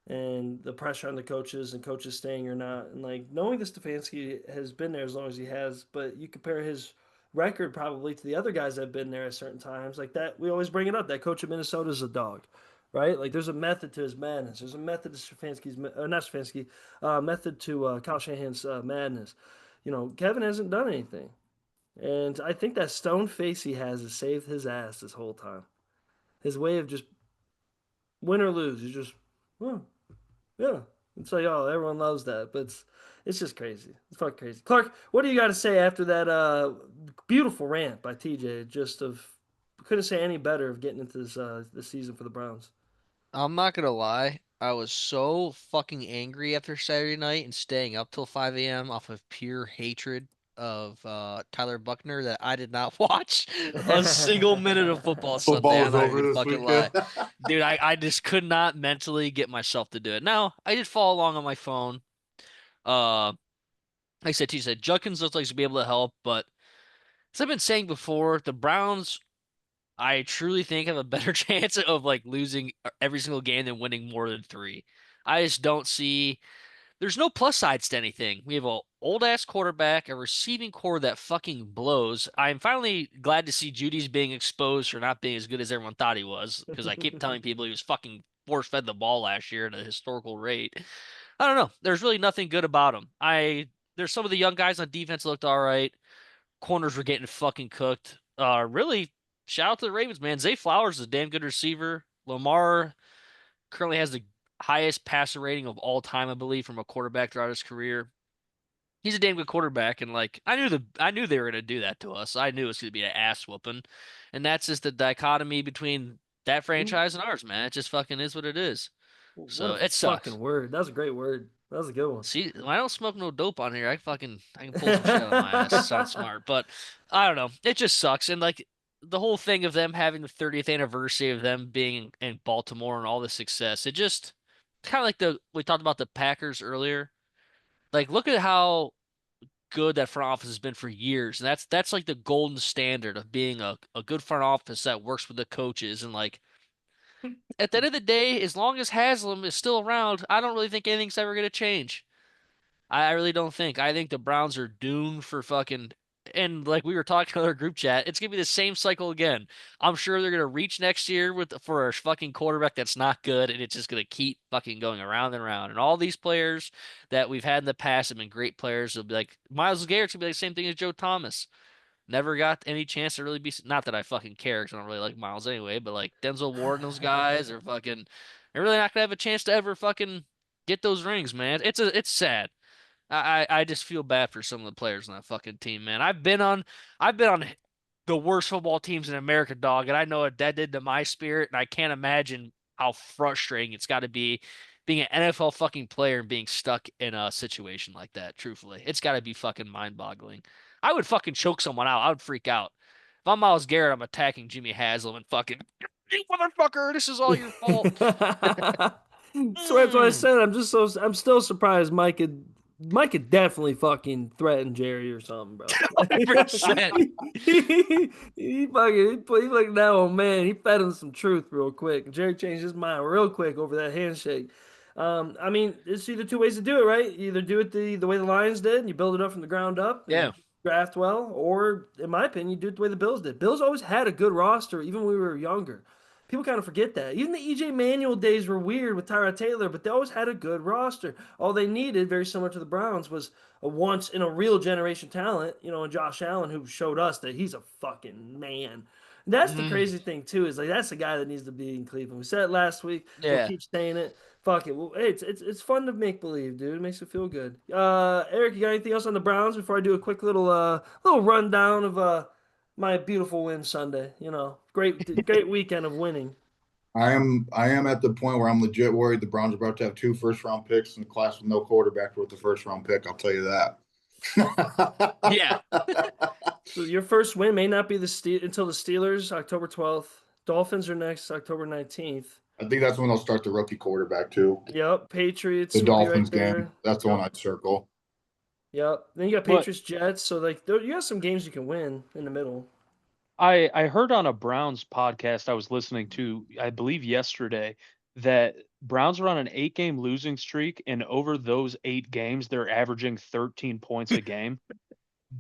and the pressure on the coaches and coaches staying or not. And like knowing that Stefanski has been there as long as he has, but you compare his record probably to the other guys that have been there at certain times. Like that, we always bring it up. That coach of Minnesota is a dog, right? Like there's a method to his madness. There's a method to Stefanski's, not Stefanski, method to Kyle Shanahan's madness. Kevin hasn't done anything. And I think that stone face he has saved his ass this whole time. His way of just win or lose, he's just, oh, yeah. It's like, oh, everyone loves that, but it's just crazy. It's fucking crazy. Clark, what do you got to say after that beautiful rant by TJ just of couldn't say any better of getting into this season for the Browns. I'm not gonna lie. I was so fucking angry after Saturday night and staying up till 5 a.m. off of pure hatred of Tyler Buckner that I did not watch a single minute of football Sunday. Football I'm was not even over gonna this fucking weekend. lie. Dude, I just could not mentally get myself to do it. Now, I did follow along on my phone. Uh, like I said, T said Judkins looks like he's gonna be able to help, but as I've been saying before, the Browns, I truly think have a better chance of like losing every single game than winning more than three. I just don't see. There's no plus sides to anything. We have a old ass quarterback, a receiving core that fucking blows. I'm finally glad to see Judy's being exposed for not being as good as everyone thought he was, because I keep telling people he was fucking force fed the ball last year at a historical rate. I don't know. There's really nothing good about him. There's some of the young guys on defense looked all right. Corners were getting fucking cooked. Really, shout out to the Ravens, man. Zay Flowers is a damn good receiver. Lamar currently has the highest passer rating of all time, I believe, from a quarterback throughout his career. He's a damn good quarterback, and like I knew they were gonna do that to us. I knew it was gonna be an ass whooping, and that's just the dichotomy between that franchise and ours, man. It just fucking is what it is. What So a it fucking sucks. word. That was a great word. That was a good one. See, when I don't smoke no dope on here, I can pull some shit out of my ass. Sound smart, but I don't know. It just sucks, and like the whole thing of them having the 30th anniversary of them being in Baltimore and all the success, it just kind of like the we talked about the Packers earlier. Like, look at how good that front office has been for years, and that's like the golden standard of being a good front office that works with the coaches. And like at the end of the day, as long as Haslam is still around, I don't really think anything's ever gonna change. I really don't think. I think the Browns are doomed for fucking. And like we were talking in our group chat, it's gonna be the same cycle again. I'm sure they're gonna reach next year with for a fucking quarterback that's not good, and it's just gonna keep fucking going around and around. And all these players that we've had in the past have been great players. They'll be like Miles Garrett's gonna be like the same thing as Joe Thomas. Never got any chance to really be. Not that I fucking care, because I don't really like Miles anyway. But like Denzel Ward and those guys are fucking. They're really not gonna have a chance to ever fucking get those rings, man. It's sad. I just feel bad for some of the players on that fucking team, man. I've been on the worst football teams in America, dog, and I know what that did to my spirit, and I can't imagine how frustrating it's got to be being an NFL fucking player and being stuck in a situation like that. Truthfully, it's got to be fucking mind-boggling. I would fucking choke someone out. I would freak out. If I'm Miles Garrett, I'm attacking Jimmy Haslam and fucking you motherfucker, this is all your fault. So that's what I Mm, said. I'm still surprised Mike could definitely fucking threaten Jerry or something, bro. 100%. He fucking he like now, oh man, he fed him some truth real quick. Jerry changed his mind real quick over that handshake. I mean, it's either two ways to do it, right? You either do it the way the Lions did, and you build it up from the ground up, and you Yeah. draft well, or in my opinion, you do it the way the Bills did. Bills always had a good roster, even when we were younger. People kind of forget that. Even the EJ Manuel days were weird with Tyrod Taylor, but they always had a good roster. All they needed, very similar to the Browns, was a once in a real generation talent, and Josh Allen, who showed us that he's a fucking man. And that's the Mm, crazy thing too, is like that's the guy that needs to be in Cleveland. We said it last week. We'll yeah. keep saying it. Fuck it. Well, hey, it's fun to make believe, dude. It makes it feel good. Eric, you got anything else on the Browns before I do a quick little rundown of my beautiful win Sunday? Great weekend of winning. I am at the point where I'm legit worried the Browns are about to have two first round picks in the class with no quarterback with the first round pick. I'll tell you that. Yeah. So your first win may not be until the Steelers, October 12th. Dolphins are next, October 19th. I think that's when they'll start the rookie quarterback too. Yep, The Patriots will be right Dolphins game. there. That's the one Yep, I'd circle. yep. Then you got But Patriots, Jets. So like you got some games you can win in the middle. I heard on a Browns podcast I was listening to, I believe yesterday, that Browns are on an 8-game losing streak, and over those 8 games, they're averaging 13 points a game.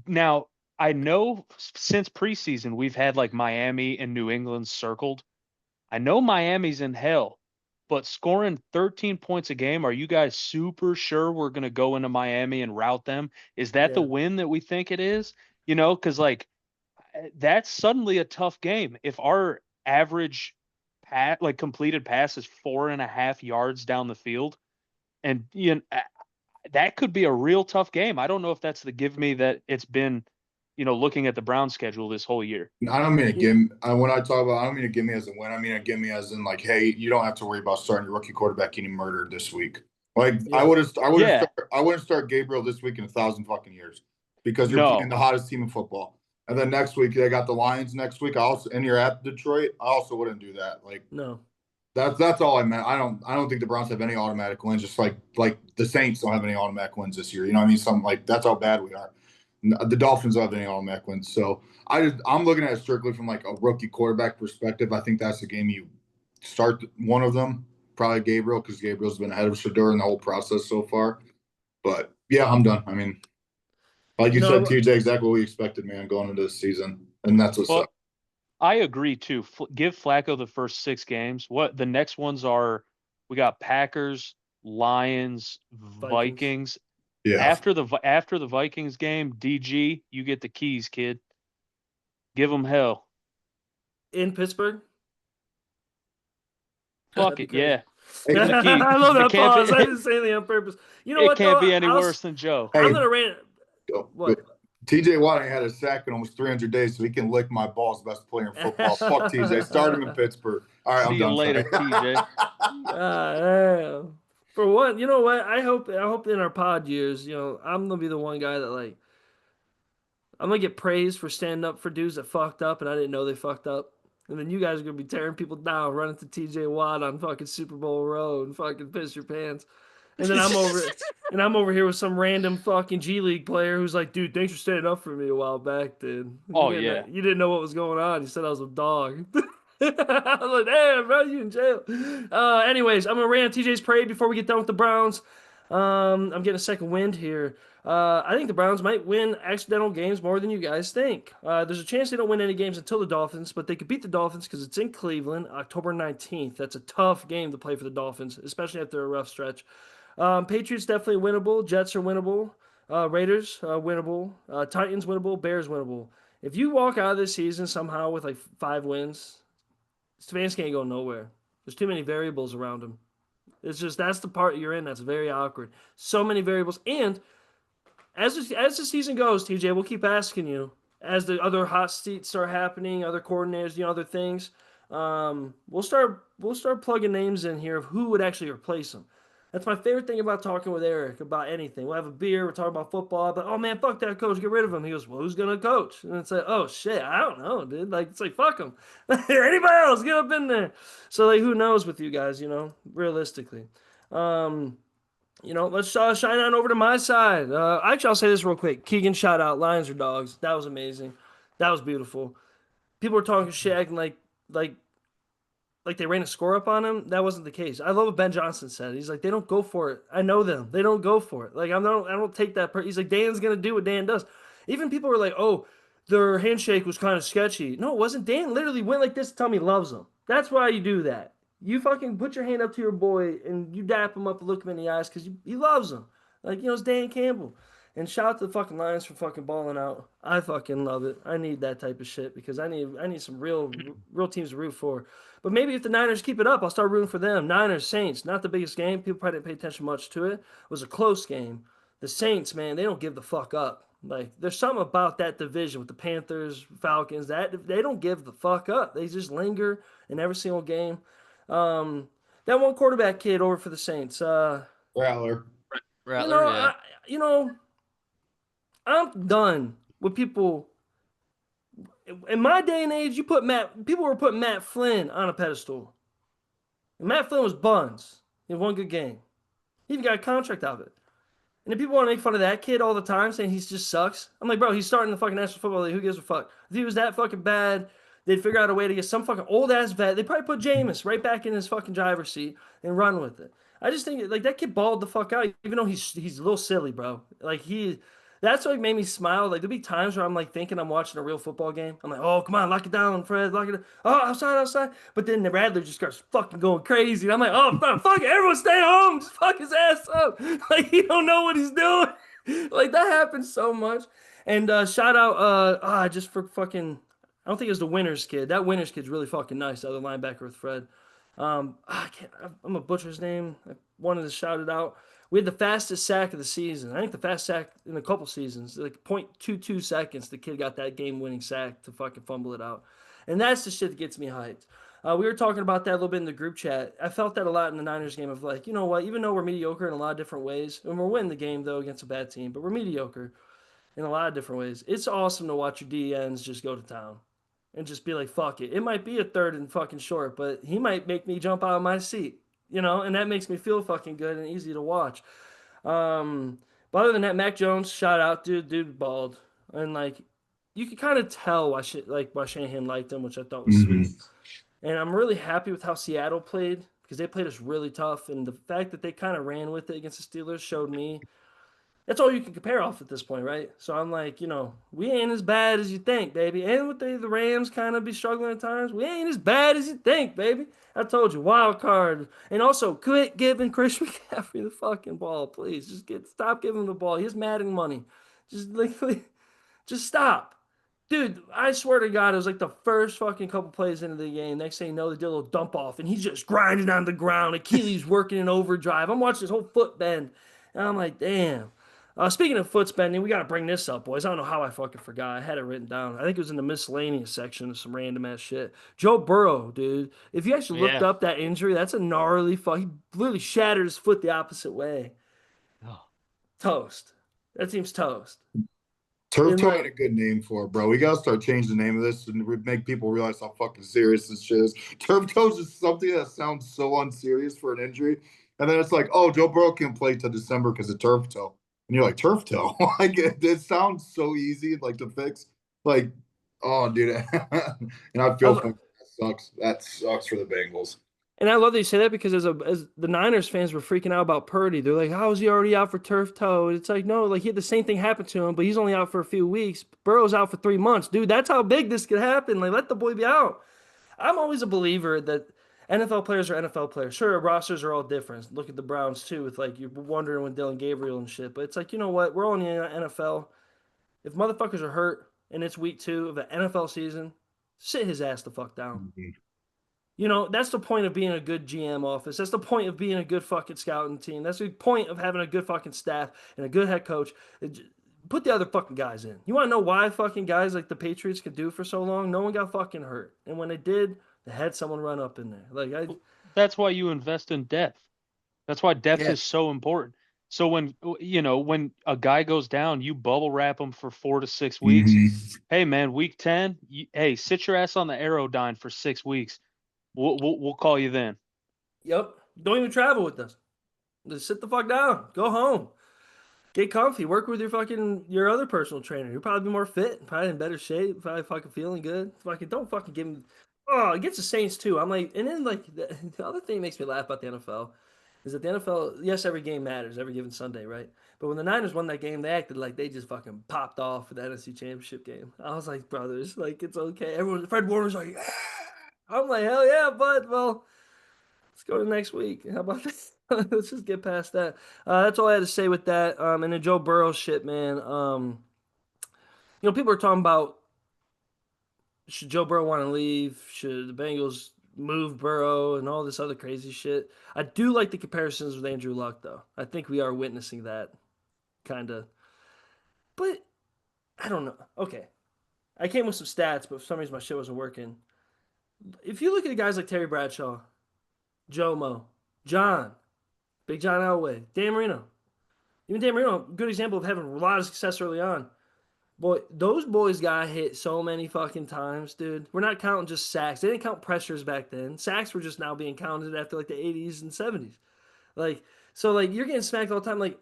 Now, I know since preseason we've had like Miami and New England circled. I know Miami's in hell, but scoring 13 points a game, are you guys super sure we're going to go into Miami and rout them? Is that the Yeah, win that we think it is? Because like that's suddenly a tough game. If our average like completed pass is 4.5 yards down the field, and that could be a real tough game. I don't know if that's the give me that it's been looking at the Browns schedule this whole year. I don't mean to give when I talk about I don't mean to give me as a win. I mean to give me as in like, hey, you don't have to worry about starting your rookie quarterback getting murdered this week. Like Yeah. I wouldn't start Gabriel this week in 1,000 fucking years because you're playing the hottest team in football. And then next week they got the Lions next week. And you're at Detroit. I also wouldn't do that. Like No. That's all I meant. I don't think the Browns have any automatic wins. Just like the Saints don't have any automatic wins this year. You know what I mean? Something like that's how bad we are. The Dolphins don't have any automatic wins. So I'm looking at it strictly from like a rookie quarterback perspective. I think that's the game you start one of them, probably Gabriel, because Gabriel's been ahead of Shedeur in the whole process so far. But yeah, I'm done. I mean, like you said, TJ, exactly what we expected, man, going into this season, and that's what's up. I agree too. Give Flacco the first 6 games. What the next ones are? We got Packers, Lions, Vikings. Yeah. After the Vikings game, DG, you get the keys, kid. Give them hell. In Pittsburgh? Fuck it, yeah. I love that pause. I didn't say anything on purpose. You know what? It can't be any worse than Joe. I'm gonna rant. What? TJ Watt ain't had a sack in almost 300 days, so he can lick my balls. Best player in football. Fuck TJ. Start him in Pittsburgh. All right, I'm done. See you later, TJ. For one, you know what? I hope in our pod years, I'm gonna be the one guy that like I'm gonna get praised for standing up for dudes that fucked up and I didn't know they fucked up. And then you guys are gonna be tearing people down, running to TJ Watt on fucking Super Bowl Road and fucking piss your pants. And then I'm over here with some random fucking G League player who's like, dude, thanks for standing up for me a while back, dude. You didn't know what was going on. You said I was a dog. I was like, damn, bro, you in jail. Anyways, I'm gonna rant on TJ's parade before we get done with the Browns. I'm getting a second wind here. I think the Browns might win accidental games more than you guys think. There's a chance they don't win any games until the Dolphins, but they could beat the Dolphins because it's in Cleveland, October 19th. That's a tough game to play for the Dolphins, especially after a rough stretch. Patriots definitely winnable. Jets are winnable. Raiders winnable. Titans winnable. Bears winnable. If you walk out of this season somehow with like 5 wins, Stefanski ain't going nowhere. There's too many variables around him. It's just that's the part you're in that's very awkward. So many variables. And as the season goes, TJ, we'll keep asking you as the other hot seats start happening, other coordinators, other things. We'll start plugging names in here of who would actually replace him. That's my favorite thing about talking with Eric about anything. We'll have a beer, we're talking about football, but oh man, fuck that coach, get rid of him. He goes, well, who's gonna coach? And it's like, oh shit, I don't know, dude. Like it's like fuck him. Anybody else, get up in there. So like, who knows with you guys, realistically. Let's shine on over to my side. Actually, I'll say this real quick. Keegan shout out, Lions or Dogs. That was amazing. That was beautiful. People were talking shit, acting like they ran a score up on him. That wasn't the case. I love what Ben Johnson said. He's like, they don't go for it. I know them. They don't go for it. Like I don't take that. He's like, Dan's gonna do what Dan does. Even people were like, oh, their handshake was kind of sketchy. No, it wasn't. Dan literally went like this to tell me he loves him. That's why you do that. You fucking put your hand up to your boy and you dap him up and look him in the eyes because he loves him. Like, it's Dan Campbell. And shout out to the fucking Lions for fucking balling out. I fucking love it. I need that type of shit because I need some real teams to root for. But maybe if the Niners keep it up, I'll start rooting for them. Niners, Saints, not the biggest game. People probably didn't pay attention much to it. It was a close game. The Saints, man, they don't give the fuck up. Like, there's something about that division with the Panthers, Falcons, that they don't give the fuck up. They just linger in every single game. That one quarterback kid over for the Saints. Rattler, yeah. I'm done with people. In my day and age, people were putting Matt Flynn on a pedestal. And Matt Flynn was buns. He had one good game. He even got a contract out of it. And then people want to make fun of that kid all the time, saying he just sucks. I'm like, bro, he's starting the fucking National Football League. Who gives a fuck? If he was that fucking bad, they'd figure out a way to get some fucking old-ass vet. They'd probably put Jameis right back in his fucking driver's seat and run with it. I just think, like, that kid balled the fuck out, even though he's a little silly, bro. Like, that's what made me smile. Like, there'll be times where I'm, like, thinking I'm watching a real football game. I'm like, oh, come on, lock it down, Fred, lock it down. Oh, outside. But then the Radler just starts fucking going crazy. And I'm like, oh, fuck it, everyone stay home. Just fuck his ass up. Like, he don't know what he's doing. Like, that happens so much. And shout out, just for fucking, I don't think it was the Winners kid. That Winners kid's really fucking nice, the other linebacker with Fred. I'm going to butcher his name. I wanted to shout it out. We had the fastest sack of the season. I think the fast sack in a couple seasons, like 0.22 seconds, the kid got that game-winning sack to fucking fumble it out. And that's the shit that gets me hyped. We were talking about that a little bit in the group chat. I felt that a lot in the Niners game of like, you know what, even though we're mediocre in a lot of different ways, and we're winning the game though against a bad team, but we're mediocre in a lot of different ways. It's awesome to watch your DNs just go to town and just be like, fuck it. It might be a third and fucking short, but he might make me jump out of my seat, and that makes me feel fucking good and easy to watch. But other than that, Mac Jones, shout out, dude, balled, and like you could kind of tell why Shanahan liked him, which I thought was Hmm. sweet. And I'm really happy with how Seattle played because they played us really tough, and the fact that they kind of ran with it against the Steelers showed me that's all you can compare off at this point, right? So I'm like, we ain't as bad as you think, baby. And with the Rams kind of be struggling at times, we ain't as bad as you think, baby. I told you, wild card. And also, quit giving Chris McCaffrey the fucking ball, please. Stop giving him the ball. He's Madden money. Just like, just stop. Dude, I swear to God, it was like the first fucking couple plays into the game. Next thing you know, they did a little dump off, and he's just grinding on the ground. Achilles working in overdrive. I'm watching his whole foot bend, and I'm like, damn. Speaking of foot bending, we got to bring this up, boys. I don't know how I fucking forgot. I had it written down. I think it was in the miscellaneous section of some random ass shit. Joe Burrow, dude. If you actually looked Yeah. up that injury, that's a gnarly fuck. He literally shattered his foot the opposite way. Oh, Toast. That seems toast. Turf And toe ain't like, a good name for it, bro. We gotta start changing the name of this and make people realize how fucking serious this shit is. Turf toe is just something that sounds so unserious for an injury, and then it's like, oh, Joe Burrow can play till December because of turf toe, and you're like, turf toe? Like it sounds so easy, like to fix. Like, oh, dude, and I I, feel fucking that sucks. That sucks for the Bengals. And I love that you say that because as the Niners fans were freaking out about Purdy, they're like, "How is he already out for turf toe?" And it's like, no, like he had the same thing happen to him, but he's only out for a few weeks. Burrow's out for 3 months, dude. That's how big this could happen. Like, let the boy be out. I'm always a believer that NFL players are NFL players. Sure, rosters are all different. Look at the Browns too, with like you're wondering with Dylan Gabriel and shit. But it's like, you know what? We're all in the NFL. If motherfuckers are hurt and it's week 2 of an NFL season, sit his ass the fuck down. Mhm. That's the point of being a good GM office. That's the point of being a good fucking scouting team. That's the point of having a good fucking staff and a good head coach. Put the other fucking guys in. You want to know why fucking guys like the Patriots could do for so long? No one got fucking hurt. And when they did, they had someone run up in there. that's why you invest in depth. That's why depth Yeah. is so important. So when a guy goes down, you bubble wrap him for 4 to 6 weeks. Mhm. Hey man, week 10, hey, sit your ass on the Aerodyne for 6 weeks. We'll call you then. Yep. Don't even travel with us. Just sit the fuck down. Go home. Get comfy. Work with your other personal trainer. You'll probably be more fit, probably in better shape, probably fucking feeling good. Fucking don't fucking give me. Oh, it gets the Saints too. I'm like, and then like the other thing that makes me laugh about the NFL is that the NFL, yes, every game matters, every given Sunday, right? But when the Niners won that game, they acted like they just fucking popped off for the NFC Championship game. I was like, brothers, like it's okay. Fred Warner's like, "Yeah." I'm like, hell yeah, bud. Well, let's go to next week. How about this? Let's just get past that. That's all I had to say with that. And then Joe Burrow shit, man. People are talking about should Joe Burrow want to leave? Should the Bengals move Burrow and all this other crazy shit? I do like the comparisons with Andrew Luck, though. I think we are witnessing that kind of. But I don't know. Okay, I came with some stats, but for some reason my shit wasn't working. If you look at guys like Terry Bradshaw, Jomo, John, Big John Elway, Dan Marino. Even Dan Marino, good example of having a lot of success early on. Boy, those boys got hit so many fucking times, dude. We're not counting just sacks. They didn't count pressures back then. Sacks were just now being counted after like the 80s and 70s. Like, so like you're getting smacked all the time. Like,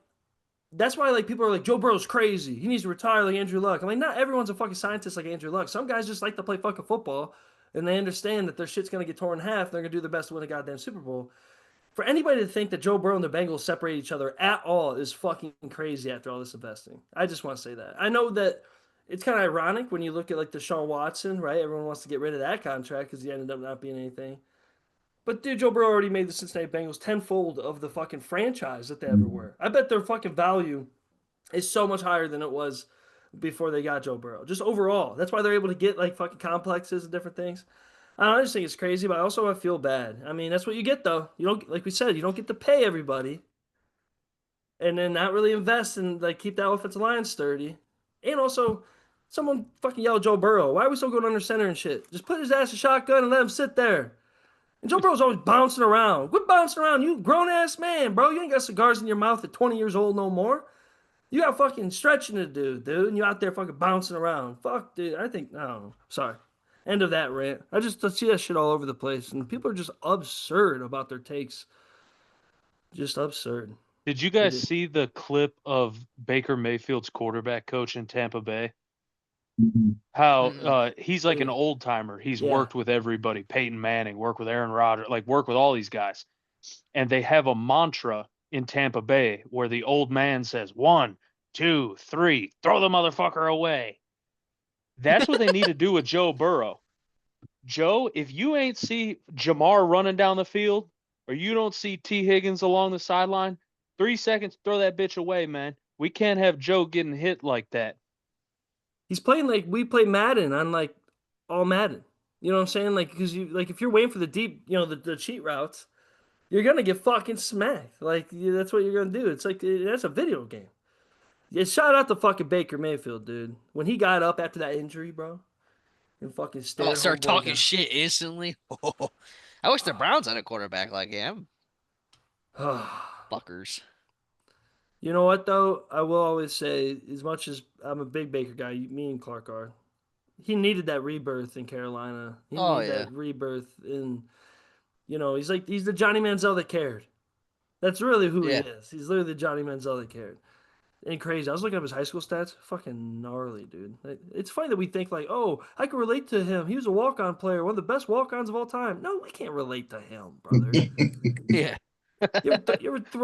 that's why like people are like, Joe Burrow's crazy. He needs to retire like Andrew Luck. I'm like, not everyone's a fucking scientist like Andrew Luck. Some guys just like to play fucking football and they understand that their shit's gonna get torn in half. They're gonna do their best to win a goddamn Super Bowl. For anybody to think that Joe Burrow and the Bengals separate each other at all is fucking crazy after all this investing. I just want to say that. I know that it's kind of ironic when you look at like Deshaun Watson, right? Everyone wants to get rid of that contract because he ended up not being anything. But dude, Joe Burrow already made the Cincinnati Bengals tenfold of the fucking franchise that they ever were. I bet their fucking value is so much higher than it was before they got Joe Burrow. Just overall, that's why they're able to get like fucking complexes and different things. I don't know, I just think it's crazy, but I feel bad. I mean, that's what you get though. You don't, like we said, you don't get to pay everybody. and then not really invest and like keep that offensive line sturdy. And also, someone fucking yelled Joe Burrow. Why are we still going under center and shit? Just put his ass in shotgun and let him sit there. And Joe Burrow's always bouncing around. Quit bouncing around, you grown ass man, bro. You ain't got cigars in your mouth at 20 years old no more. You got fucking stretching to do, dude, and you out there fucking bouncing around. Fuck, dude. I think, I don't know. Sorry. End of that rant. I just see that shit all over the place, and people are just absurd about their takes. Just absurd. Did you guys see the clip of Baker Mayfield's quarterback coach in Tampa Bay? How he's like an old timer. He's worked with everybody. Peyton Manning, worked with Aaron Rodgers, like worked with all these guys. And they have a mantra in Tampa Bay where the old man says, 1, 2, 3, throw the motherfucker away. That's what they need to do with Joe Burrow. Joe, if you ain't see Jamar running down the field or you don't see T. Higgins along the sideline, 3 seconds, throw that bitch away, man. We can't have Joe getting hit like that. He's playing like we play Madden on like all Madden. You know what I'm saying? Like, because you like if you're waiting for the deep, the cheat routes, you're gonna get fucking smacked. Like that's what you're gonna do. It's like that's a video game. Yeah, shout out to fucking Baker Mayfield, dude. When he got up after that injury, bro, and fucking stared. Start talking shit instantly. I wish the Browns had a quarterback like him. Fuckers. You know what though? I will always say, as much as I'm a big Baker guy, me and Clark are. He needed that rebirth in Carolina. He needed that rebirth in. He's the Johnny Manziel that cared. That's really who he is. He's literally the Johnny Manziel that cared. And crazy. I was looking up his high school stats. Fucking gnarly, dude. It's funny that we think like, oh, I can relate to him. He was a walk-on player, one of the best walk-ons of all time. No, we can't relate to him, brother. Yeah. You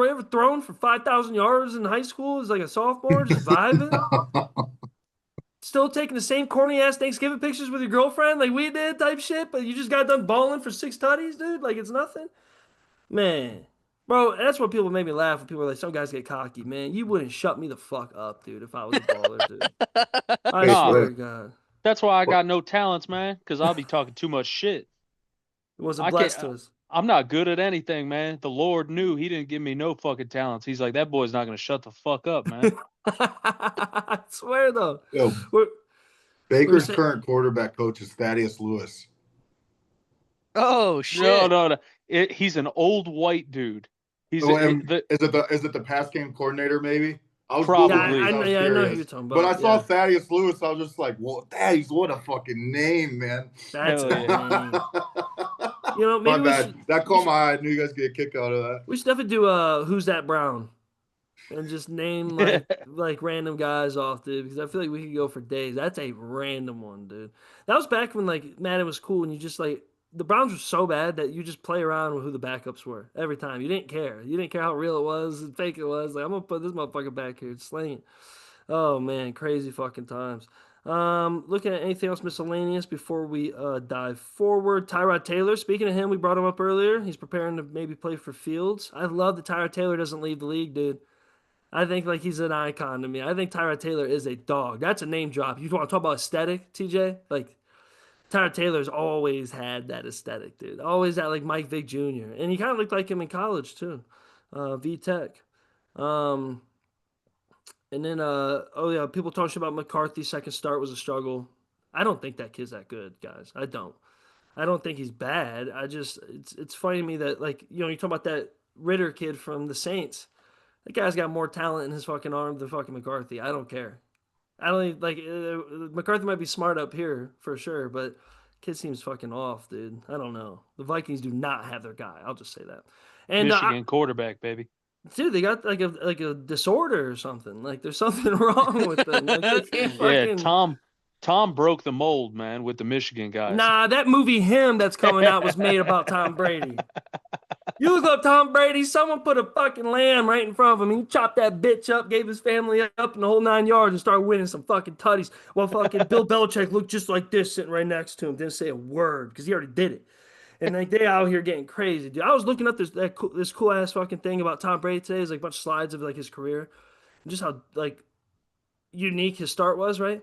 ever thrown for 5,000 yards in high school as like a sophomore, just vibing? Still taking the same corny ass Thanksgiving pictures with your girlfriend like we did type shit, but you just got done balling for 6 tutties, dude? Like it's nothing? Man. Bro, that's what people make me laugh when people are like, some guys get cocky. Man, you wouldn't shut me the fuck up, dude, if I was a baller, dude. I swear to God. That's why I got no talents, man, because I'll be talking too much shit. It wasn't blessed to us. I'm not good at anything, man. The Lord knew he didn't give me no fucking talents. He's like, that boy's not going to shut the fuck up, man. I swear, though. Yo, Baker's current quarterback coach is Thaddeus Lewis. Oh, shit. No. He's an old white dude. Is it the pass game coordinator, maybe? Probably. I know who you're talking about. But I saw Thaddeus Lewis. I was just like, well, Thaddeus, what a fucking name, man. That's a name. Maybe my bad. That caught my eye. I knew you guys get a kick out of that. We should definitely do Who's That Brown? And just name like random guys off, dude, because I feel like we could go for days. That's a random one, dude. That was back when like Madden was cool and you just like the Browns were so bad that you just play around with who the backups were every time. You didn't care. You didn't care how real it was and fake it was. Like, I'm going to put this motherfucker back here. Sling it. Oh, man. Crazy fucking times. Looking at anything else miscellaneous before we dive forward. Tyrod Taylor. Speaking of him, we brought him up earlier. He's preparing to maybe play for Fields. I love that Tyrod Taylor doesn't leave the league, dude. I think like he's an icon to me. I think Tyrod Taylor is a dog. That's a name drop. You want to talk about aesthetic, TJ? Like, Tyrod Taylor's always had that aesthetic, dude. Always that like Mike Vick Jr. And he kind of looked like him in college too. V-Tech. And then people talking about McCarthy's second start was a struggle. I don't think that kid's that good, guys. I don't think he's bad. It's funny to me that like, you talk about that Ritter kid from the Saints. That guy's got more talent in his fucking arm than fucking McCarthy. I don't care. I don't even, like McCarthy might be smart up here for sure, but kid seems fucking off, dude. I don't know. The Vikings do not have their guy. I'll just say that. And Michigan quarterback, baby. Dude, they got like a disorder or something. Like there's something wrong with them. Like, yeah, Tom broke the mold, man, with the Michigan guys. Nah, that movie Him that's coming out was made about Tom Brady. You look up Tom Brady, someone put a fucking lamb right in front of him. He chopped that bitch up, gave his family up in the whole 9 yards and started winning some fucking tutties while fucking Bill Belichick looked just like this sitting right next to him. Didn't say a word because he already did it. And like they out here getting crazy, dude. I was looking up this cool ass fucking thing about Tom Brady today. It's like a bunch of slides of like his career and just how like unique his start was, right?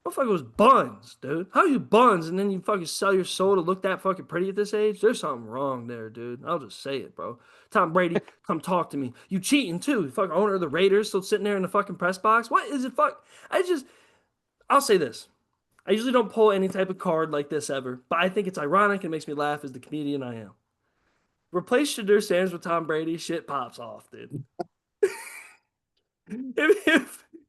Motherfucker was buns, dude. How you buns and then you fucking sell your soul to look that fucking pretty at this age? There's something wrong there, dude. I'll just say it, bro. Tom Brady, come talk to me. You cheating too. You fucking owner of the Raiders still sitting there in the fucking press box. What is it? I'll say this. I usually don't pull any type of card like this ever, but I think it's ironic and makes me laugh as the comedian I am. Replace Shadur Sanders with Tom Brady, shit pops off, dude.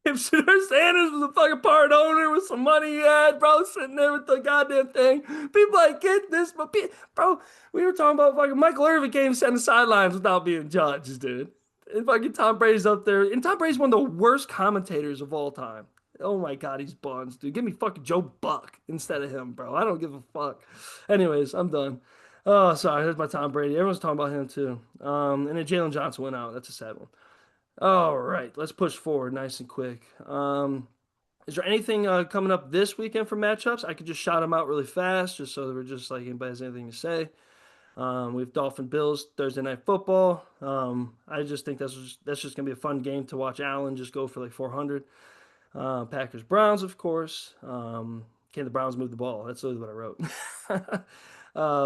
If Shadur Sanders was a fucking part owner with some money he had, bro, sitting there with the goddamn thing, people like get this, but bro, we were talking about fucking Michael Irvin came sitting the sidelines without being judged, dude. And fucking Tom Brady's up there, and Tom Brady's one of the worst commentators of all time. Oh my God, he's buns, dude. Give me fucking Joe Buck instead of him, bro. I don't give a fuck. Anyways, I'm done. Oh, sorry, that's my Tom Brady. Everyone's talking about him too. And then Jalen Johnson went out. That's a sad one. All right, let's push forward nice and quick. Is there anything coming up this weekend for matchups? I could just shout them out really fast, just so that we're just like anybody has anything to say. We have Dolphin Bills Thursday night football. I just think that's just gonna be a fun game to watch Allen just go for like 400. Packers Browns, of course. Can the Browns move the ball? That's literally what I wrote.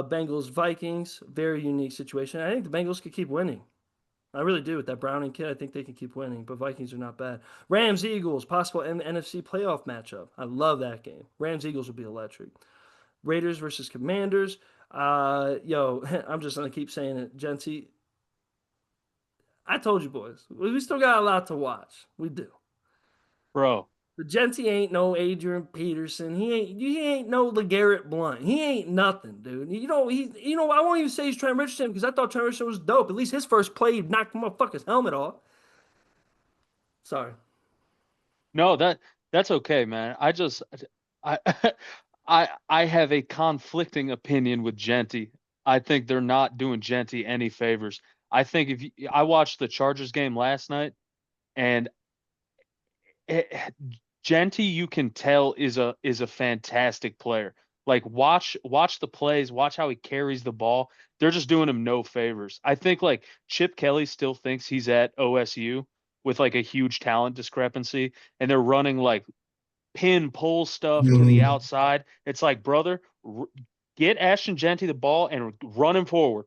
Bengals Vikings, very unique situation. I think the Bengals could keep winning. I really do. With that Browning kid, I think they can keep winning, but Vikings are not bad. Rams Eagles, possible NFC playoff matchup. I love that game. Rams Eagles will be electric. Raiders versus Commanders. Yo, I'm just gonna keep saying it, Genty. I told you boys, we still got a lot to watch. We do. Bro. The Genty ain't no Adrian Peterson. He ain't no LeGarrette Blunt. He ain't nothing, dude. I won't even say he's Trent Richardson because I thought Trent Richardson was dope. At least his first play he knocked the motherfucker's helmet off. Sorry. No, that's okay, man. I I have a conflicting opinion with Genty. I think they're not doing Genty any favors. I think I watched the Chargers game last night, and it, Genty, you can tell is a fantastic player. Like watch the plays, watch how he carries the ball. They're just doing him no favors. I think like Chip Kelly still thinks he's at OSU with like a huge talent discrepancy, and they're running like pin pull stuff to the Mm. outside. It's like, brother, get Ashton Genty the ball and run him forward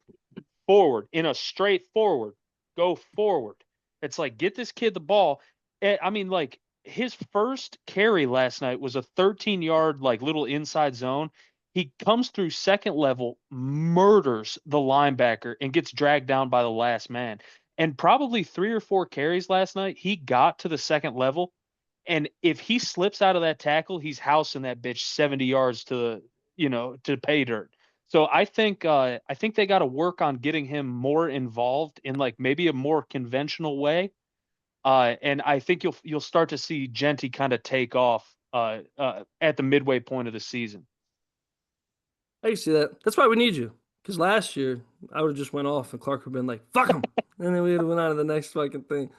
in a straight forward, go forward. It's like, get this kid the ball. I mean, like his first carry last night was a 13-yard, like little inside zone. He comes through second level, murders the linebacker, and gets dragged down by the last man. And probably 3 or 4 carries last night, he got to the second level. And if he slips out of that tackle, he's housing that bitch 70 yards to pay dirt. So I think they got to work on getting him more involved in like maybe a more conventional way. And I think you'll start to see Genty kind of take off at the midway point of the season. I can see that. That's why we need you. Because last year, I would have just went off and Clark would have been like, fuck him. And then we would have went on to the next fucking thing.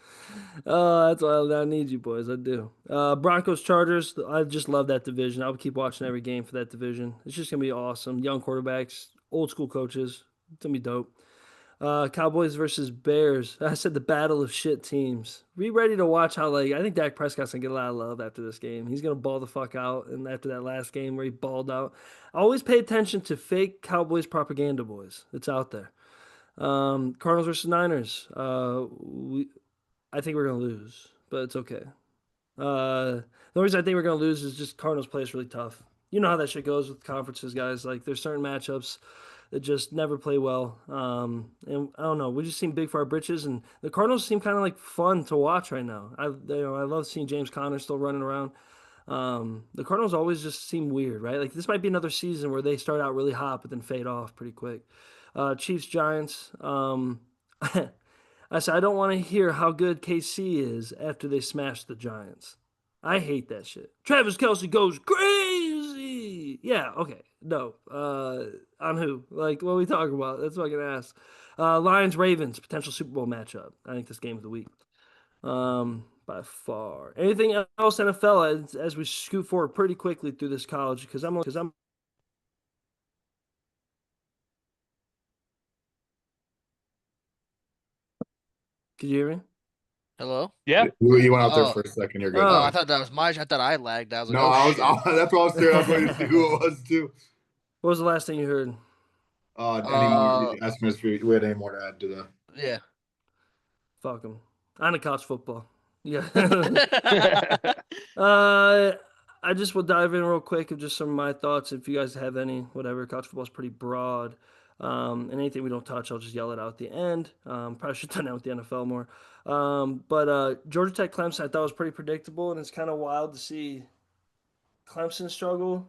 That's why I need you boys. I do. Broncos Chargers. I just love that division. I would keep watching every game for that division. It's just gonna be awesome. Young quarterbacks, old school coaches. It's gonna be dope. Cowboys versus Bears. I said the battle of shit teams. Be ready to watch how I think Dak Prescott's gonna get a lot of love after this game. He's gonna ball the fuck out, and after that last game where he balled out, always pay attention to fake Cowboys propaganda, boys. It's out there. Cardinals versus Niners. I think we're gonna lose, but it's okay. The reason I think we're gonna lose is just Cardinals play is really tough. You know how that shit goes with conferences, guys. Like there's certain matchups that just never play well. And I don't know. We just seem big for our britches, and the Cardinals seem kind of like fun to watch right now. I love seeing James Conner still running around. The Cardinals always just seem weird, right? Like this might be another season where they start out really hot but then fade off pretty quick. Chiefs Giants. I said, I don't want to hear how good KC is after they smash the Giants. I hate that shit. Travis Kelsey goes crazy. Yeah, okay. No. On who? Like, what are we talking about? That's what I can ask. Lions Ravens, potential Super Bowl matchup. I think this game of the week. By far. Anything else NFL as we scoot forward pretty quickly through this college because I'm. Could you hear me? Hello? Yeah. You went out there Oh, for a second. You're good oh, I now. Oh, thought that was my. I thought I lagged. I was like, No, oh I was. shit. That's why I was staring. I was waiting to see who it was too. what was the last thing you heard? Any more Uh, estimates? If we had any more to add to that? yeah. Fuck him. I didn't college football. Yeah. uh, I just will dive in real quick of just some of my thoughts. If you guys have any, whatever. College football is pretty broad. And anything we don't touch, I'll just yell it out at the end. Probably should have done that with the NFL more. But Georgia Tech Clemson, I thought was pretty predictable, and it's kind of wild to see Clemson struggle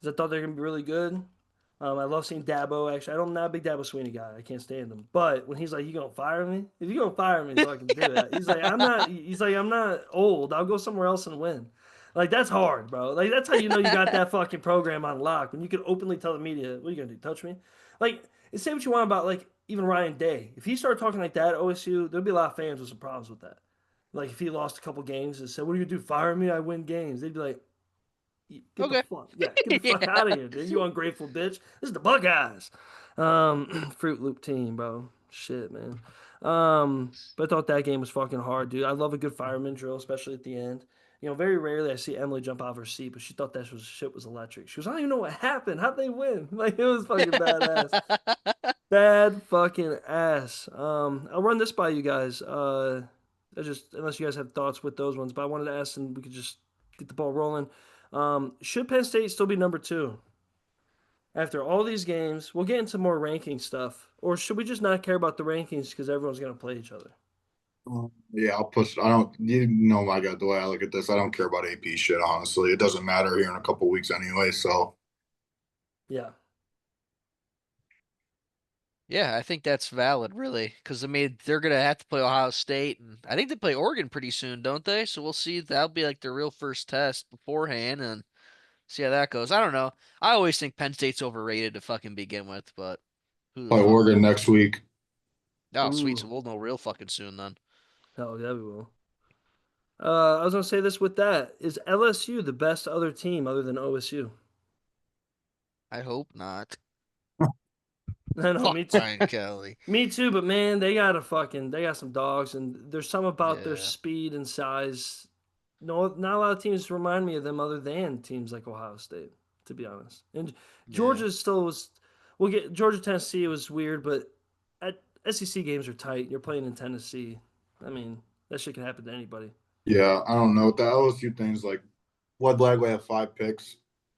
because I thought they were gonna be really good. I love seeing Dabo. Actually, I'm not a big Dabo Sweeney guy. I can't stand him. But when he's like, "You gonna fire me? If you gonna fire me, fucking do it." He's like, "I'm not." He's like, "I'm not old. I'll go somewhere else and win." Like that's hard, bro. Like that's how you know you got that fucking program on lock when you can openly tell the media, "What are you gonna do? Touch me?" Like, say what you want about like even Ryan Day. If he started talking like that at OSU, there'd be a lot of fans with some problems with that. Like if he lost a couple games and said, "What do you do? Fire me? I win games." They'd be like, get the Okay. fuck, yeah, get the fuck Yeah. out of here, dude. You ungrateful bitch. This is the Buckeyes. Fruit Loop team, bro. Shit, man. But I thought that game was fucking hard, dude. I love a good fireman drill, especially at the end. You know, very rarely I see Emily jump out of her seat, but she thought that shit was electric. She was, I don't even know what happened. How'd they win? Like it was fucking badass. Bad fucking ass. I'll run this by you guys. I just unless you guys have thoughts with those ones, but I wanted to ask, and we could just get the ball rolling. Should Penn State still be number two after all these games? We'll get into more ranking stuff, or should we just not care about the rankings because everyone's gonna play each other? Yeah, I'll push. I don't. You know, my God, the way I look at this, I don't care about AP shit. Honestly, it doesn't matter here in a couple weeks anyway. So Yeah, Yeah, I think that's valid, really, because I mean they're gonna have to play Ohio State, and I think they play Oregon pretty soon, don't they? So we'll see. That'll be like their real first test beforehand, and see how that goes. I don't know. I always think Penn State's overrated to fucking begin with, but who the play fuck Oregon knows? next week. Oh, sweet. So ooh, we'll know real fucking soon then. hell yeah, we will. I was gonna say this with that: is LSU the best other team other than OSU? I hope not. I know, Fuck me too. Brian Kelly. Me too, but man, they got some dogs, and there's some about their Yeah. speed and size. No, not a lot of teams remind me of them other than teams like Ohio State, to be honest. And Yeah. Georgia still was. We'll get Georgia Tennessee was weird, but at SEC games are tight. You're playing in Tennessee. I mean, that shit can happen to anybody. Yeah, I don't know. The LSU things like Led Lag have 5 picks.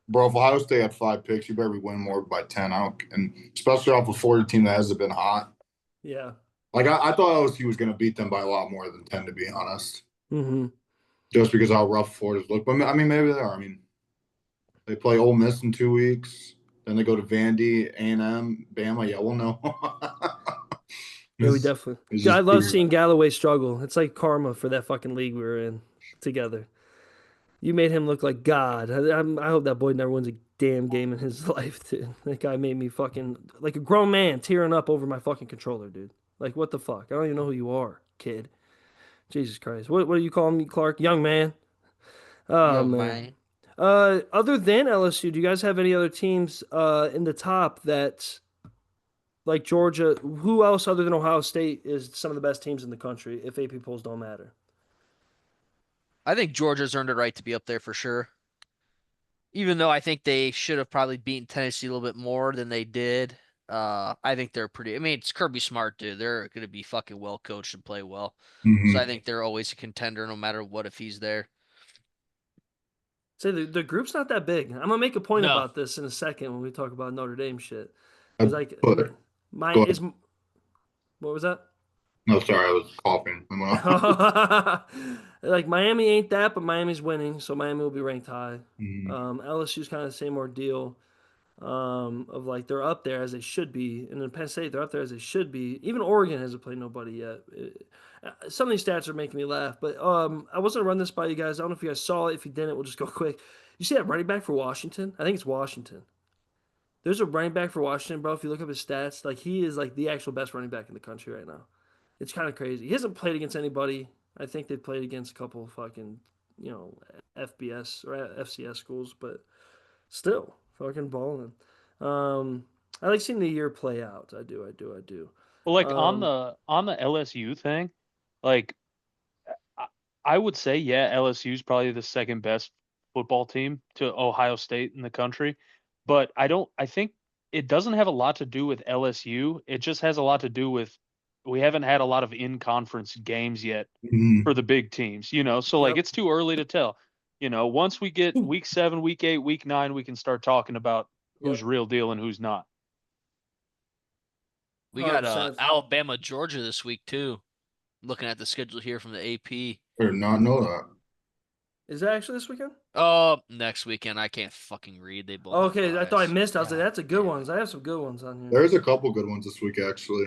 Bro, if Ohio State had 5 picks, you better be winning more by 10. I don't, and especially off a Florida team that hasn't been hot. Yeah. Like I thought LSU was going to beat them by a lot more than 10, to be honest, Mm-hmm. just because of how rough Florida's look. But I mean, maybe they are. I mean, they play Ole Miss in 2 weeks, then they go to Vandy, A&M, Bama. Yeah, we'll know. Yeah, we it's, definitely. it's Yeah, I just love seeing Galloway struggle. It's like karma for that fucking league we were in together. You made him look like God. I hope that boy never wins a damn game in his life, dude. That guy made me fucking like a grown man tearing up over my fucking controller, dude. Like, what the fuck? I don't even know who you are, kid. Jesus Christ. What do you call me, Clark? Young man. Oh, Young man. man. Other than LSU, do you guys have any other teams in the top that, like Georgia, who else other than Ohio State is some of the best teams in the country if AP polls don't matter? I think Georgia's earned a right to be up there for sure. Even though I think they should have probably beaten Tennessee a little bit more than they did. I think they're pretty. I mean, it's Kirby Smart, dude. They're going to be fucking well coached and play well. So I Mhm. think they're always a contender no matter what if he's there. Say the group's not that big. I'm gonna make a point No. about this in a second when we talk about Notre Dame shit. I Because like put, my go is ahead. what was that? No, sorry, I was coughing. Like Miami ain't that, but Miami's winning, so Miami will be ranked high. Mhm. LSU's kind of the same ordeal. Of like they're up there as they should be, and in Penn State they're up there as they should be. Even Oregon hasn't played nobody yet. Some of these stats are making me laugh, but I was gonna run this by you guys. I don't know if you guys saw it. If you didn't, we'll just go quick. You see that running back for Washington? I think it's Washington. There's a running back for Washington, bro. If you look up his stats, like he is like the actual best running back in the country right now. It's kind of crazy. He hasn't played against anybody. I think they've played against a couple of fucking, you know, FBS or FCS schools, but still fucking balling. Um, I like seeing the year play out. I do. Well, like Um, on the LSU thing, like I would say, yeah, LSU is probably the second best football team to Ohio State in the country. But I think it doesn't have a lot to do with LSU. It just has a lot to do with we haven't had a lot of in-conference games yet Mhm. for the big teams, So like Yep. it's too early to tell. Once we get week 7, week 8, week 9, we can start talking about who's Yep. real deal and who's not. We got 100%. Alabama, Georgia this week too. Looking at the schedule here from the AP. I did not know that. Is that actually this weekend? Oh, next weekend. I can't fucking read. They both have Okay, I thought I buys. missed. I was like, God that's a good damn one. it. I have some good ones on here. There's a couple good ones this week, actually.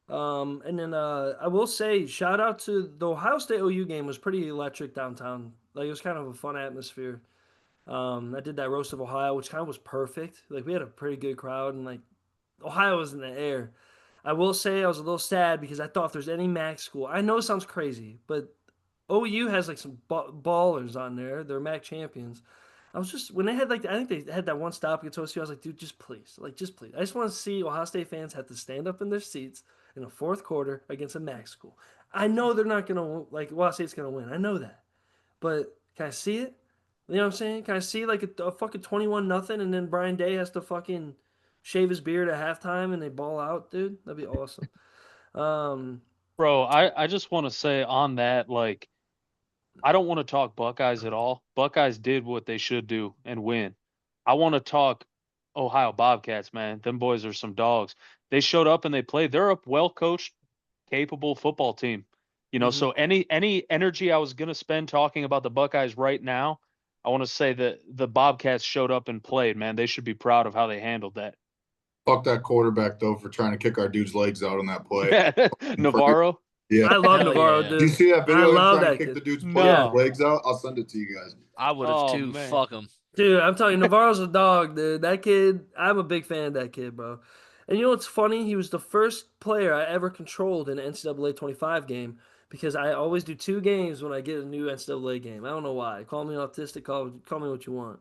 And then I will say, shout out to the Ohio State OU game was pretty electric downtown. Like it was kind of a fun atmosphere. I did that roast of Ohio, which kind of was perfect. Like we had a pretty good crowd, and like Ohio was in the air. I will say I was a little sad because I thought if there's any MAC school, I know it sounds crazy, but OU has like some ballers on there. They're MAC champions. I was just when they had like I think they had that one stop against OSU. I was like, dude, just please, like just please. I just want to see Ohio State fans have to stand up in their seats in the fourth quarter against a MAC school. I know they're not gonna like Ohio State's gonna win. I know that, but can I see it? You know what I'm saying? Can I see like a fucking 21-0 and then Brian Day has to fucking shave his beard at halftime and they ball out, dude? That'd be awesome. Um, Bro, I just want to say on that, like, I don't want to talk Buckeyes at all. Buckeyes did what they should do and win. I want to talk Ohio Bobcats, man. Them boys are some dogs. They showed up and they played. They're a well coached, capable football team. mhm. So any energy I was gonna spend talking about the Buckeyes right now, I want to say that the Bobcats showed up and played, man. They should be proud of how they handled that. Fuck that quarterback though for trying to kick our dude's legs out on that play. Crazy. Navarro? Yeah. I love Hell Navarro, yeah. Do you dude. see that I video of him love trying to that kick the kid. dude's No. legs out? I'll send it to you guys. I would have Oh too. man. Fuck them. Dude, I'm telling you, Navarro's a dog, dude. That kid, I'm a big fan of that kid, bro. And you know what's funny? He was the first player I ever controlled in an NCAA 25 game because I always do 2 games when I get a new NCAA game. I don't know why. Call me autistic, call me what you want.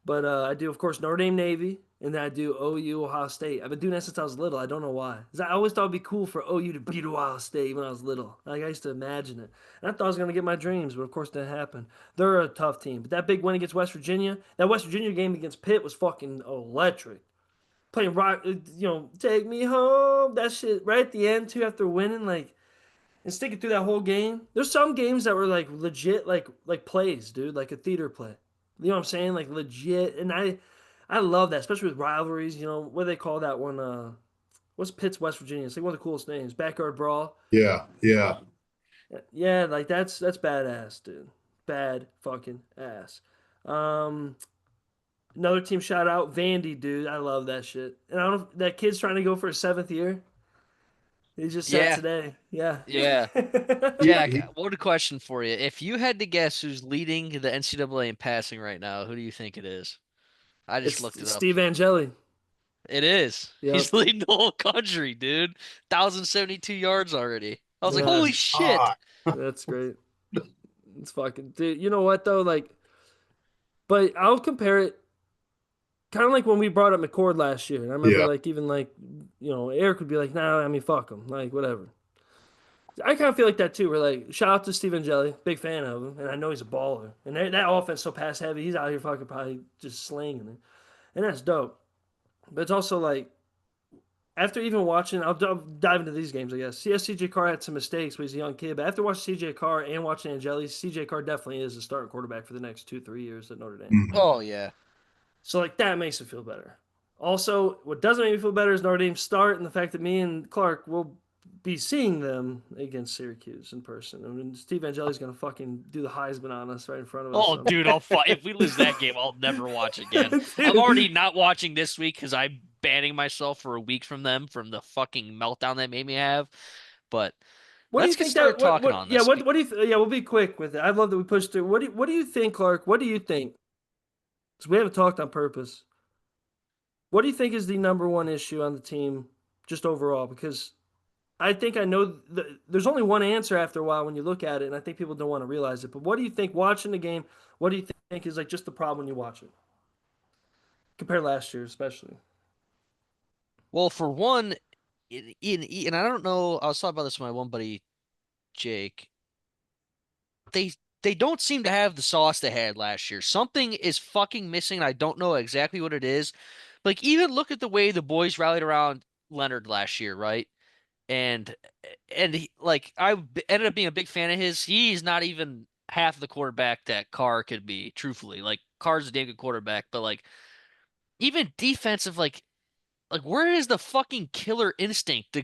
But I do, of course, Notre Dame Navy, and then I do OU Ohio State. I've been doing that since I was little. I don't know why. 'Cause I always thought it'd be cool for OU to beat Ohio State when I was little. Like I used to imagine it. And I thought I was gonna get my dreams, but of course that didn't happen. They're a tough team. But that big win against West Virginia, that West Virginia game against Pitt was fucking electric. Playing rock, take me home. That shit right at the end too, after winning, like and sticking through that whole game. There's some games that were like legit, like plays, dude, like a theater play. You know what I'm saying? Like legit, and I love that, especially with rivalries. What do they call that one? What's Pitt's West Virginia? It's like one of the coolest names, backyard brawl. Yeah, yeah. Yeah, like that's badass, dude. Bad fucking ass. Um, Another team shout out Vandy, dude. I love that shit. And I don't know if that kid's trying to go for his 7th year. He just said Yeah. today. Yeah. Yeah. He, Jack, he, one question for you. If you had to guess who's leading the NCAA in passing right now, who do you think it is? I just looked It's it up. Steve Angeli. It is. Yep. He's leading the whole country, dude. 1,072 yards already. I was like, Yeah. holy shit. That's great. It's fucking dude. You know what though? Like, but I'll compare it kind of like when we brought up McCord last year. And I remember yeah. like even like Eric would be like, nah, I mean fuck him, like whatever. I kind of feel like that too. We're like, shout out to Steven Jelly, big fan of him, and I know he's a baller. And that offense so pass heavy, he's out here fucking probably just slinging it, and that's dope. But it's also like after even watching, I'll dive into these games, I guess. Yes, CJ Carr had some mistakes, but he's a young kid. But after watching CJ Carr and watching Angeli, CJ Carr definitely is a starting quarterback for the next 2-3 years at Notre Dame. Mhm. Oh, yeah. So like that makes it feel better. Also, what doesn't make me feel better is Notre Dame start and the fact that me and Clark will be seeing them against Syracuse in person. I mean, Steve Angeli's gonna fucking do the Heisman on us right in front of us. Oh, So. dude, I'll fight. If we lose that game, I'll never watch again. I'm already not watching this week because I'm banning myself for a week from them from the fucking meltdown they made me have. But What do you let's get think started that? talking What? on Yeah. this. What do you? Yeah. We'll be quick with it. I love that we pushed through. What do you think, Clark? What do you think? 'Cause we haven't talked on purpose. What do you think is the number one issue on the team, just overall? Because I think I know there's only one answer after a while when you look at it, and I think people don't want to realize it. But what do you think watching the game? What do you think is like just the problem when you watch it? Compare last year, especially. Well, for one, and I don't know, I was talking about this with my one buddy, Jake. they they don't seem to have the sauce they had last year. Something is fucking missing. I don't know exactly what it is. Like even look at the way the boys rallied around Leonard last year, right? And like ended up being a big fan of his. He's not even half the quarterback that Carr could be, truthfully. Like Carr's a damn good quarterback, but like even defensive, like where is the fucking killer instinct?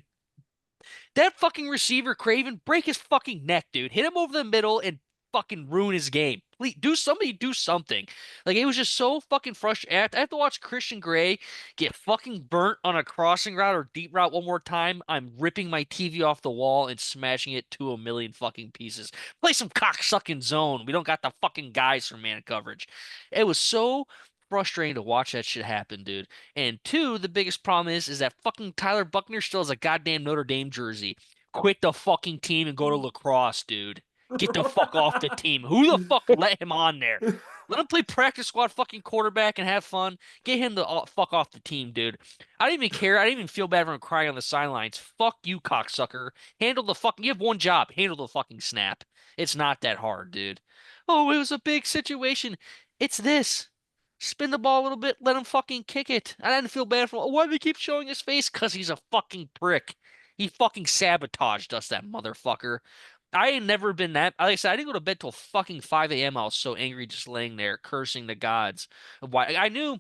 That fucking receiver, Craven, break his fucking neck, dude. Hit him over the middle and fucking ruin his game. Please do something. Like it was just so fucking frustrating. I have to watch Christian Gray get fucking burnt on a crossing route or deep route one more time. I'm ripping my TV off the wall and smashing it to a million fucking pieces. Play some cocksucking zone. We don't got the fucking guys for man coverage. It was so frustrating to watch that shit happen, dude. And two, the biggest problem is that fucking Tyler Buckner still has a goddamn Notre Dame jersey. Quit the fucking team and go to lacrosse, dude. Get the fuck off the team. Who the fuck let him on there? Let him play practice squad fucking quarterback and have fun. Get him the fuck off the team, dude. I didn't even care. I didn't even feel bad for him crying on the sidelines. Fuck you, cocksucker. Handle the fucking. You have one job. Handle the fucking snap. It's not that hard, dude. Oh, it was a big situation. It's this. Spin the ball a little bit, let him fucking kick it. I didn't feel bad for him. Why do they keep showing his face? Because he's a fucking prick. He fucking sabotaged us, that motherfucker. I ain't never been that. Like I said, I didn't go to bed till fucking 5 a.m. I was so angry just laying there cursing the gods. Why I knew.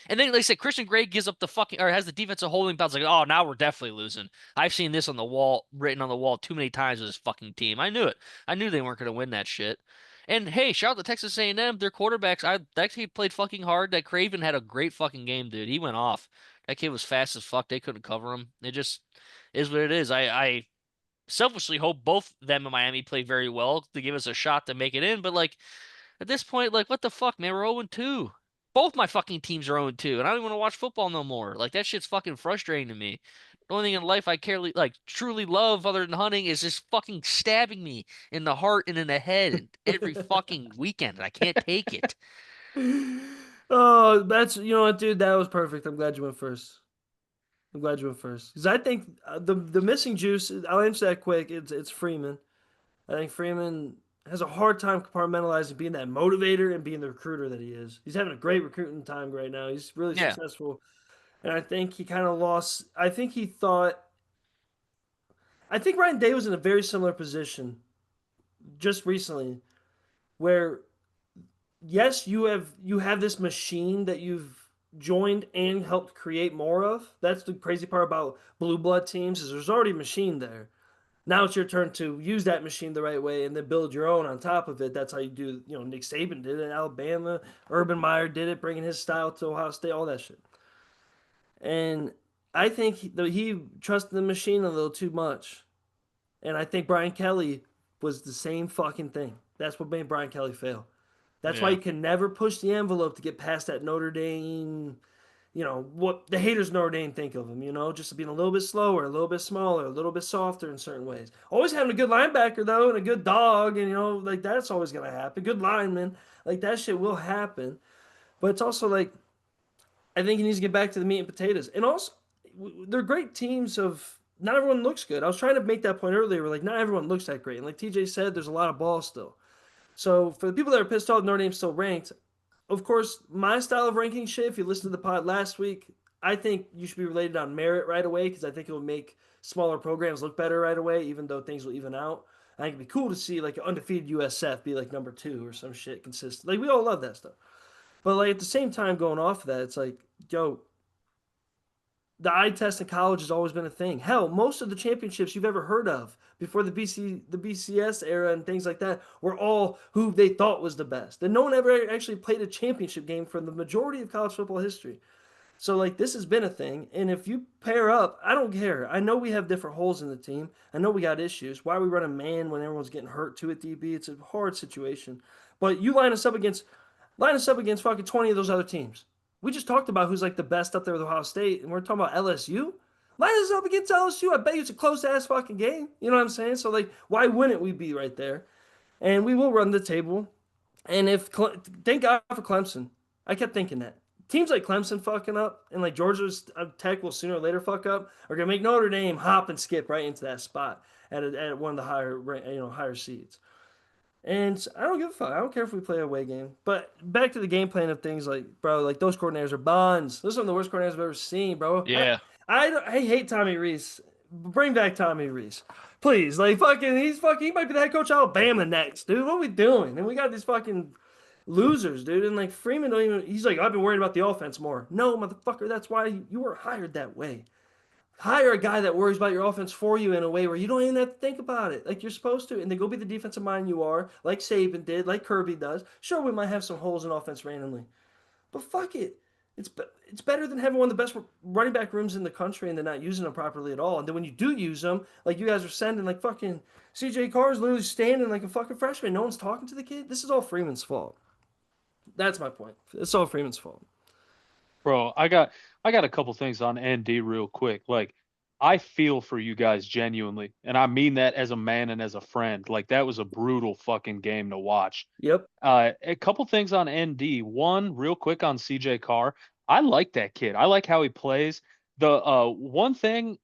And then, like I said, Christian Gray gives up the fucking, or has the defensive holding pads. Like, oh, now we're definitely losing. I've seen this on the wall, written on the wall too many times with this fucking team. I knew it. I knew they weren't going to win that shit. And hey, shout out to Texas A&M. Their quarterbacks, that kid played fucking hard. That Craven had a great fucking game, dude. He went off. That kid was fast as fuck. They couldn't cover him. It just is what it is. I selfishly hope both them and Miami play very well to give us a shot to make it in. But like at this point, like what the fuck, man? We're 0-2. Both my fucking teams are 0-2, and I don't even want to watch football no more. Like that shit's fucking frustrating to me. The only thing in life I care like truly love other than hunting is just fucking stabbing me in the heart and in the head and every fucking weekend. And I can't take it. Oh, that's you know what, dude. That was perfect. I'm glad you went first. I'm glad you went first because I think the missing juice. I'll answer that quick. It's Freeman. I think Freeman has a hard time compartmentalizing being that motivator and being the recruiter that he is. He's having a great recruiting time right now. He's really Yeah, successful, and I think he kind of lost. I think he thought. I think Ryan Day was in a very similar position just recently, where yes, you have this machine that you've joined and helped create more of. That's the crazy part about blue blood teams is there's already a machine there. Now it's your turn to use that machine the right way and then build your own on top of it. That's how you do. Nick Saban did it in Alabama. Urban Meyer did it, bringing his style to Ohio State, all that shit. And I think he trusted the machine a little too much. And I think Brian Kelly was the same fucking thing. That's what made Brian Kelly fail. That's why Yeah. you can never push the envelope to get past that Notre Dame, what the haters Notre Dame think of him, just being a little bit slower, a little bit smaller, a little bit softer in certain ways. Always having a good linebacker though, and a good dog, and like that's always gonna happen. Good lineman, like that shit will happen. But it's also like I think he needs to get back to the meat and potatoes. And also, they're great teams of. Not everyone looks good. I was trying to make that point earlier. Where like not everyone looks that great, and like TJ said, there's a lot of ball still. So for the people that are pissed off, Notre Dame's still ranked. Of course, my style of ranking shit, if you listened to the pod last week, I think you should be related on merit right away because I think it will make smaller programs look better right away, even though things will even out. I think it'd be cool to see like an undefeated USF be like number 2 or some shit consistent. Like we all love that stuff. But like at the same time, going off of that, it's like, yo, the eye test in college has always been a thing. Hell, most of the championships you've ever heard of before the BCS era and things like that were all who they thought was the best. And no one ever actually played a championship game for the majority of college football history. So like this has been a thing. And if you pair up, I don't care. I know we have different holes in the team. I know we got issues. Why are we running man when everyone's getting hurt too at DB? It's a hard situation. But you line us up against fucking 20 of those other teams. We just talked about who's like the best up there with Ohio State, and we're talking about LSU. Line us up against LSU. I bet you it's a close ass fucking game. You know what I'm saying? So like, why wouldn't we be right there? And we will run the table. And thank God for Clemson. I kept thinking that teams like Clemson fucking up and like Georgia's Tech will sooner or later fuck up are gonna make Notre Dame hop and skip right into that spot at one of the higher seeds. And I don't give a fuck. I don't care if we play a away game. But back to the game plan of things, like, bro, like those coordinators are buns. Those are some of the worst coordinators I've ever seen, bro. Yeah. I hate Tommy Reese. Bring back Tommy Reese. Please. Like, he might be the head coach of Alabama next, dude. What are we doing? And we got these fucking losers, dude. And like Freeman don't even, he's like, I've been worried about the offense more. No, motherfucker, that's why you were hired that way. Hire a guy that worries about your offense for you in a way where you don't even have to think about it like you're supposed to, and then go be the defensive mind you are, like Saban did, like Kirby does. Sure, we might have some holes in offense randomly, but fuck it. It's better than having one of the best running back rooms in the country and then not using them properly at all. And then when you do use them, like you guys are sending, like fucking CJ Carr's literally standing like a fucking freshman. No one's talking to the kid. This is all Freeman's fault. That's my point. It's all Freeman's fault. Bro, I got a couple things on ND real quick. Like, I feel for you guys genuinely, and I mean that as a man and as a friend. Like, that was a brutal fucking game to watch. Yep. A couple things on ND. One, real quick on CJ Carr. I like that kid. I like how he plays. The one thing,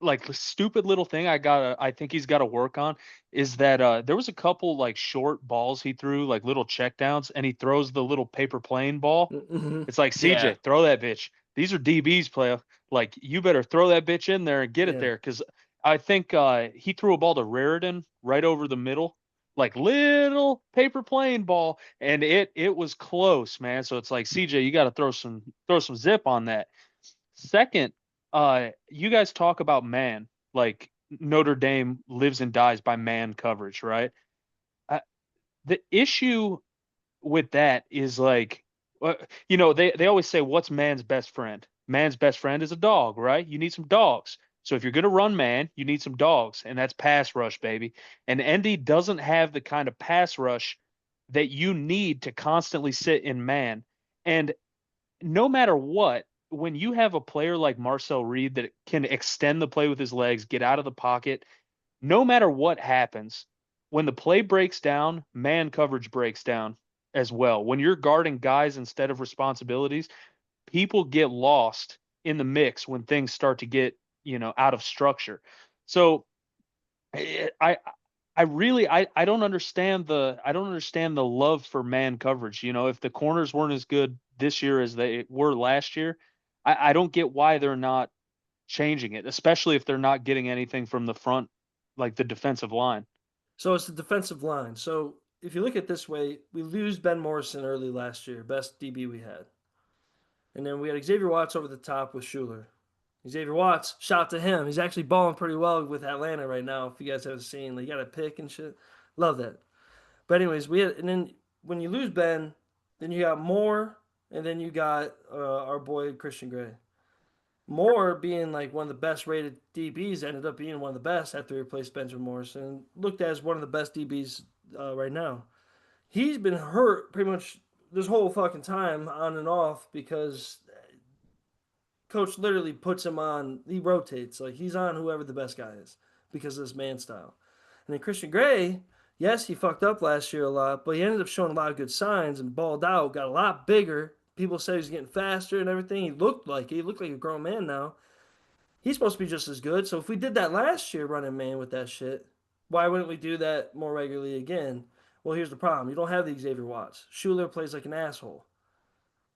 like the stupid little thing I think he's gotta work on is that there was a couple like short balls he threw, like little checkdowns, and he throws the little paper plane ball. Mm-hmm. It's like Yeah. CJ, throw that bitch. These are DBs, player. Like you better throw that bitch in there and get it Yeah. there, because I think he threw a ball to Raridan right over the middle, like little paper plane ball, and it was close, man. So it's like CJ, you got to throw some zip on that. Second, you guys talk about man, like Notre Dame lives and dies by man coverage, right? Uh, the issue with that is like, they always say, what's man's best friend? Man's best friend is a dog, right? You need some dogs. So if you're going to run man, you need some dogs, and that's pass rush, baby. And ND doesn't have the kind of pass rush that you need to constantly sit in man. And no matter what, when you have a player like Marcel Reed that can extend the play with his legs, get out of the pocket, no matter what happens, when the play breaks down, man coverage breaks down as well. When you're guarding guys instead of responsibilities, people get lost in the mix when things start to get, out of structure. So I I really I don't understand the love for man coverage. If the corners weren't as good this year as they were last year, I don't get why they're not changing it, especially if they're not getting anything from the front, like the defensive line. So it's the defensive line. So if you look at it this way, we lose Ben Morrison early last year, best DB we had. And then we had Xavier Watts over the top with Schuler. Xavier Watts, shout out to him. He's actually balling pretty well with Atlanta right now. If you guys haven't seen, like, he got a pick and shit. Love that. But anyways, and then when you lose Ben, then you got Moore, and then you got our boy Christian Gray. Moore being like one of the best rated DBs ended up being one of the best after he replaced Benjamin Morrison. Looked at as one of the best DBs right now. He's been hurt pretty much this whole fucking time on and off because coach literally puts him on. He rotates like he's on whoever the best guy is because of this man style. And then Christian Gray, yes, he fucked up last year a lot, but he ended up showing a lot of good signs and balled out, got a lot bigger. People said he's getting faster and everything. He looked like a grown man now. He's supposed to be just as good. So if we did that last year, running man with that shit, why wouldn't we do that more regularly again? Well, here's the problem: you don't have the Xavier Watts. Schuler plays like an asshole.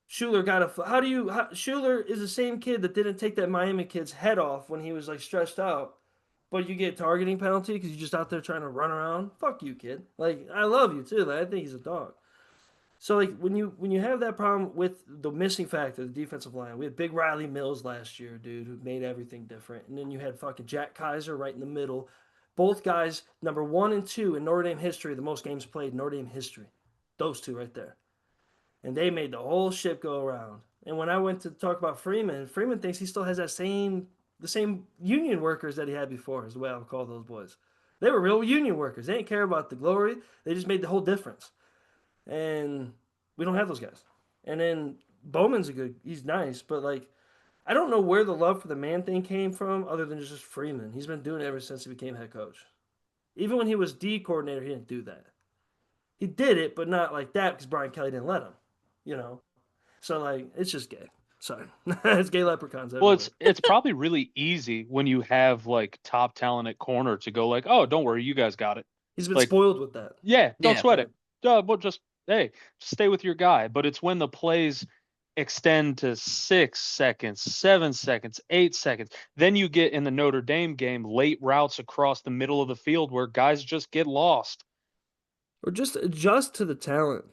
Schuler got a. Schuler is the same kid that didn't take that Miami kid's head off when he was like stretched out, but you get a targeting penalty because you're just out there trying to run around. Fuck you, kid. Like I love you too. Like, I think he's a dog. So like when you have that problem with the missing factor, the defensive line, we had Big Riley Mills last year, dude, who made everything different, and then you had fucking Jack Kaiser right in the middle. Both guys, number 1 and 2 in Notre Dame history, the most games played in Notre Dame history. Those two right there, and they made the whole ship go around. And when I went to talk about Freeman, Freeman thinks he still has the same union workers that he had before. Is the way I would call those boys. They were real union workers. They didn't care about the glory. They just made the whole difference. And we don't have those guys. And then Bowman's he's nice, but like I don't know where the love for the man thing came from, other than just Freeman. He's been doing it ever since he became head coach. Even when he was D coordinator, he didn't do that. He did it, but not like that because Brian Kelly didn't let him. You know, so like it's just gay. Sorry, it's gay leprechauns Well, everywhere. it's probably really easy when you have like top talent at corner to go like, oh, don't worry, you guys got it. He's been Like, spoiled with that. yeah, don't Yeah. sweat it. But just hey, just stay with your guy. But it's when the plays extend to 6 seconds, 7 seconds, 8 seconds. Then you get in the Notre Dame game late routes across the middle of the field where guys just get lost. Or just adjust to the talent.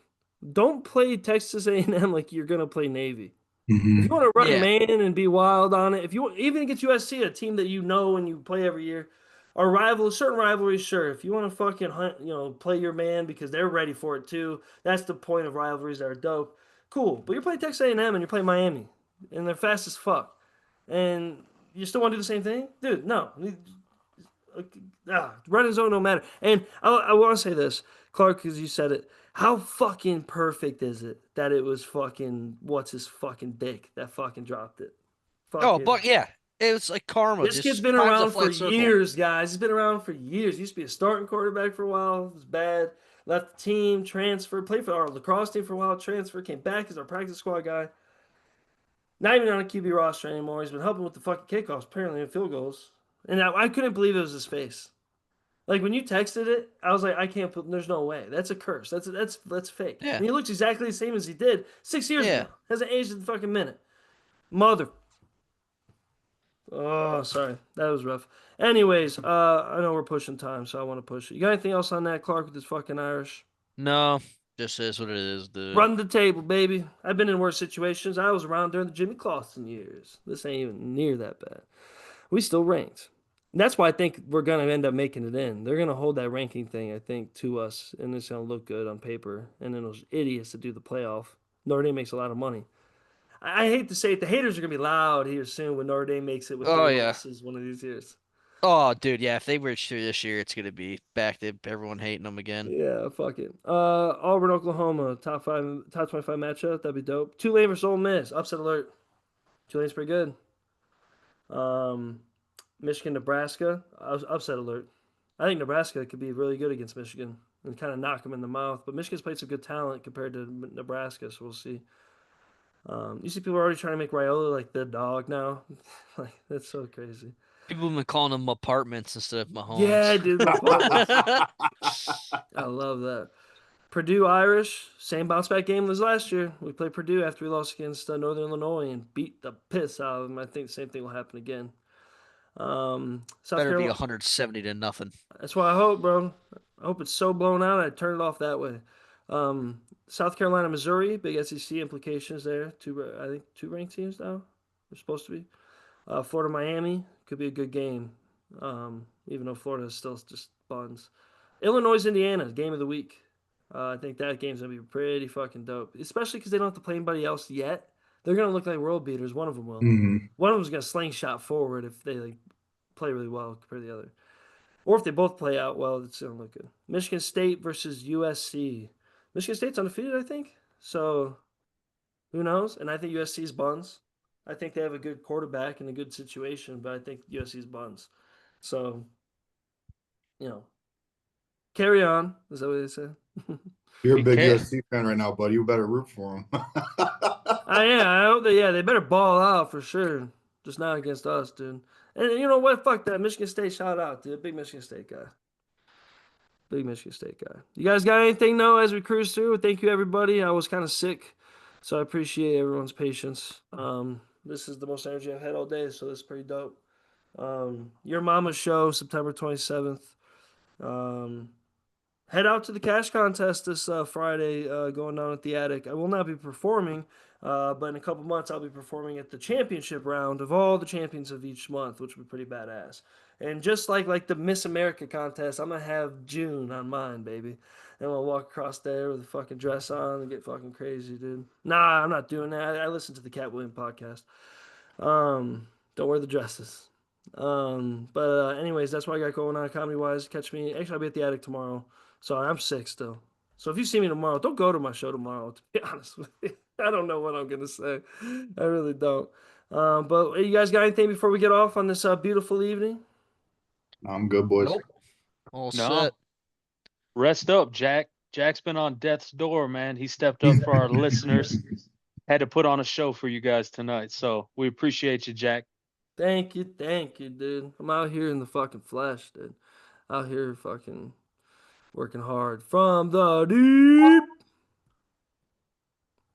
Don't play Texas A&M like you're gonna play Navy. If you Mhm. want to run Yeah. man and be wild on it, if you want, even against USC, a team that you know and you play every year, or certain rivalries, sure. If you want to fucking hunt, play your man because they're ready for it too. That's the point of rivalries that are dope. Cool, but you're playing Texas A&M and you're playing Miami, and they're fast as fuck, and you still want to do the same thing, dude? No. Running zone don't matter. And I want to say this, Clark, because you said it. How fucking perfect is it that it was fucking what's his fucking dick that fucking dropped it? Oh, Fucking. but yeah, it was like karma. This kid's Just been times a around for flat circle. years, guys. He's been around for years. He used to be a starting quarterback for a while. It was bad. Left the team, transferred, played for our lacrosse team for a while, transferred, came back as our practice squad guy. Not even on a QB roster anymore. He's been helping with the fucking kickoffs, apparently, and field goals. And I couldn't believe it was his face. Like when you texted it, I was like, I can't put. There's no way. That's a curse. That's fake. Yeah. And he looks exactly the same as he did 6 years Yeah. ago. Hasn't aged a fucking minute. Mother. Oh, sorry. That was rough. Anyways, I know we're pushing time, so I want to push it. You got anything else on that, Clark, with this fucking Irish? No, just is what it is, dude. Run the table, baby. I've been in worse situations. I was around during the Jimmy Clausen years. This ain't even near that bad. We still ranked. And that's why I think we're gonna end up making it in. They're gonna hold that ranking thing, I think, to us, and it's gonna look good on paper. And then those idiots that do the playoff. Notre Dame makes a lot of money. I hate to say it, the haters are gonna be loud here soon when Notre Dame makes it with Oh three yeah. losses one of these years. Oh, dude, yeah. If they reach through this year, it's gonna be back to everyone hating them again. Yeah, fuck it. Auburn, Oklahoma, top 25 matchup. That'd be dope. Tulane versus Ole Miss, upset alert. Tulane's pretty good. Um, Michigan, Nebraska, upset alert. I think Nebraska could be really good against Michigan and kind of knock them in the mouth. But Michigan's played some good talent compared to Nebraska, so we'll see. You see people are already trying to make Raiola like the dog now. Like that's so crazy. People have been calling them apartments instead of Yeah, Mahomes. dude, apartments. I love that. Purdue Irish, same bounce back game as last year. We played Purdue after we lost against Northern Illinois and beat the piss out of them. I think the same thing will happen again. South Better be Carolina. 170 to nothing. That's what I hope, bro. I hope it's so blown out I turn it off that way. South Carolina, Missouri, big SEC implications there. I think two ranked teams now. They're supposed to be. Florida, Miami could be a good game, even though Florida is still just buns. Illinois, Indiana, game of the week. I think that game's gonna be pretty fucking dope, especially because they don't have to play anybody else yet. They're gonna look like world beaters. One of them will. Mhm. One of them's gonna slingshot forward if they like play really well compared to the other. Or if they both play out well, it's gonna look good. Michigan State versus USC. Michigan State's undefeated, I think. So who knows? And I think USC's buns. I think they have a good quarterback and a good situation, but I think USC's buns. So, carry on. Is that what they say? You're a Be big careful. USC fan right now, buddy. You better root for him. I hope they better ball out for sure. Just not against us, dude. And you know what? Fuck that. Michigan State shout out, dude. Big Michigan State guy. Big Michigan State guy. You guys got anything though as we cruise through? Thank you everybody. I was kind of sick, so I appreciate everyone's patience. This is the most energy I've had all day, so this is pretty dope. Your Mama's show, September 27th. Um, Head out to the cash contest this Friday, going down at the Attic. I will not be performing, but in a couple months I'll be performing at the championship round of all the champions of each month, which would be pretty badass. And just like the Miss America contest, I'm gonna have June on mine, baby. And we'll walk across there with a fucking dress on and get fucking crazy, dude. Nah, I'm not doing that. I listen to the Cat Williams podcast. Don't wear the dresses. But anyways, that's what I got going on comedy wise. Catch me. Actually, I'll be at the Attic tomorrow. Sorry, I'm sick still. So if you see me tomorrow, don't go to my show tomorrow, to be honest with you. I don't know what I'm going to say. I really don't. But you guys got anything before we get off on this beautiful evening? I'm good, boys. Nope. All No. set. Rest up, Jack. Jack's been on death's door, man. He stepped up for our listeners. Had to put on a show for you guys tonight. So we appreciate you, Jack. Thank you, dude. I'm out here in the fucking flesh, dude. Out here fucking Working hard from the deep.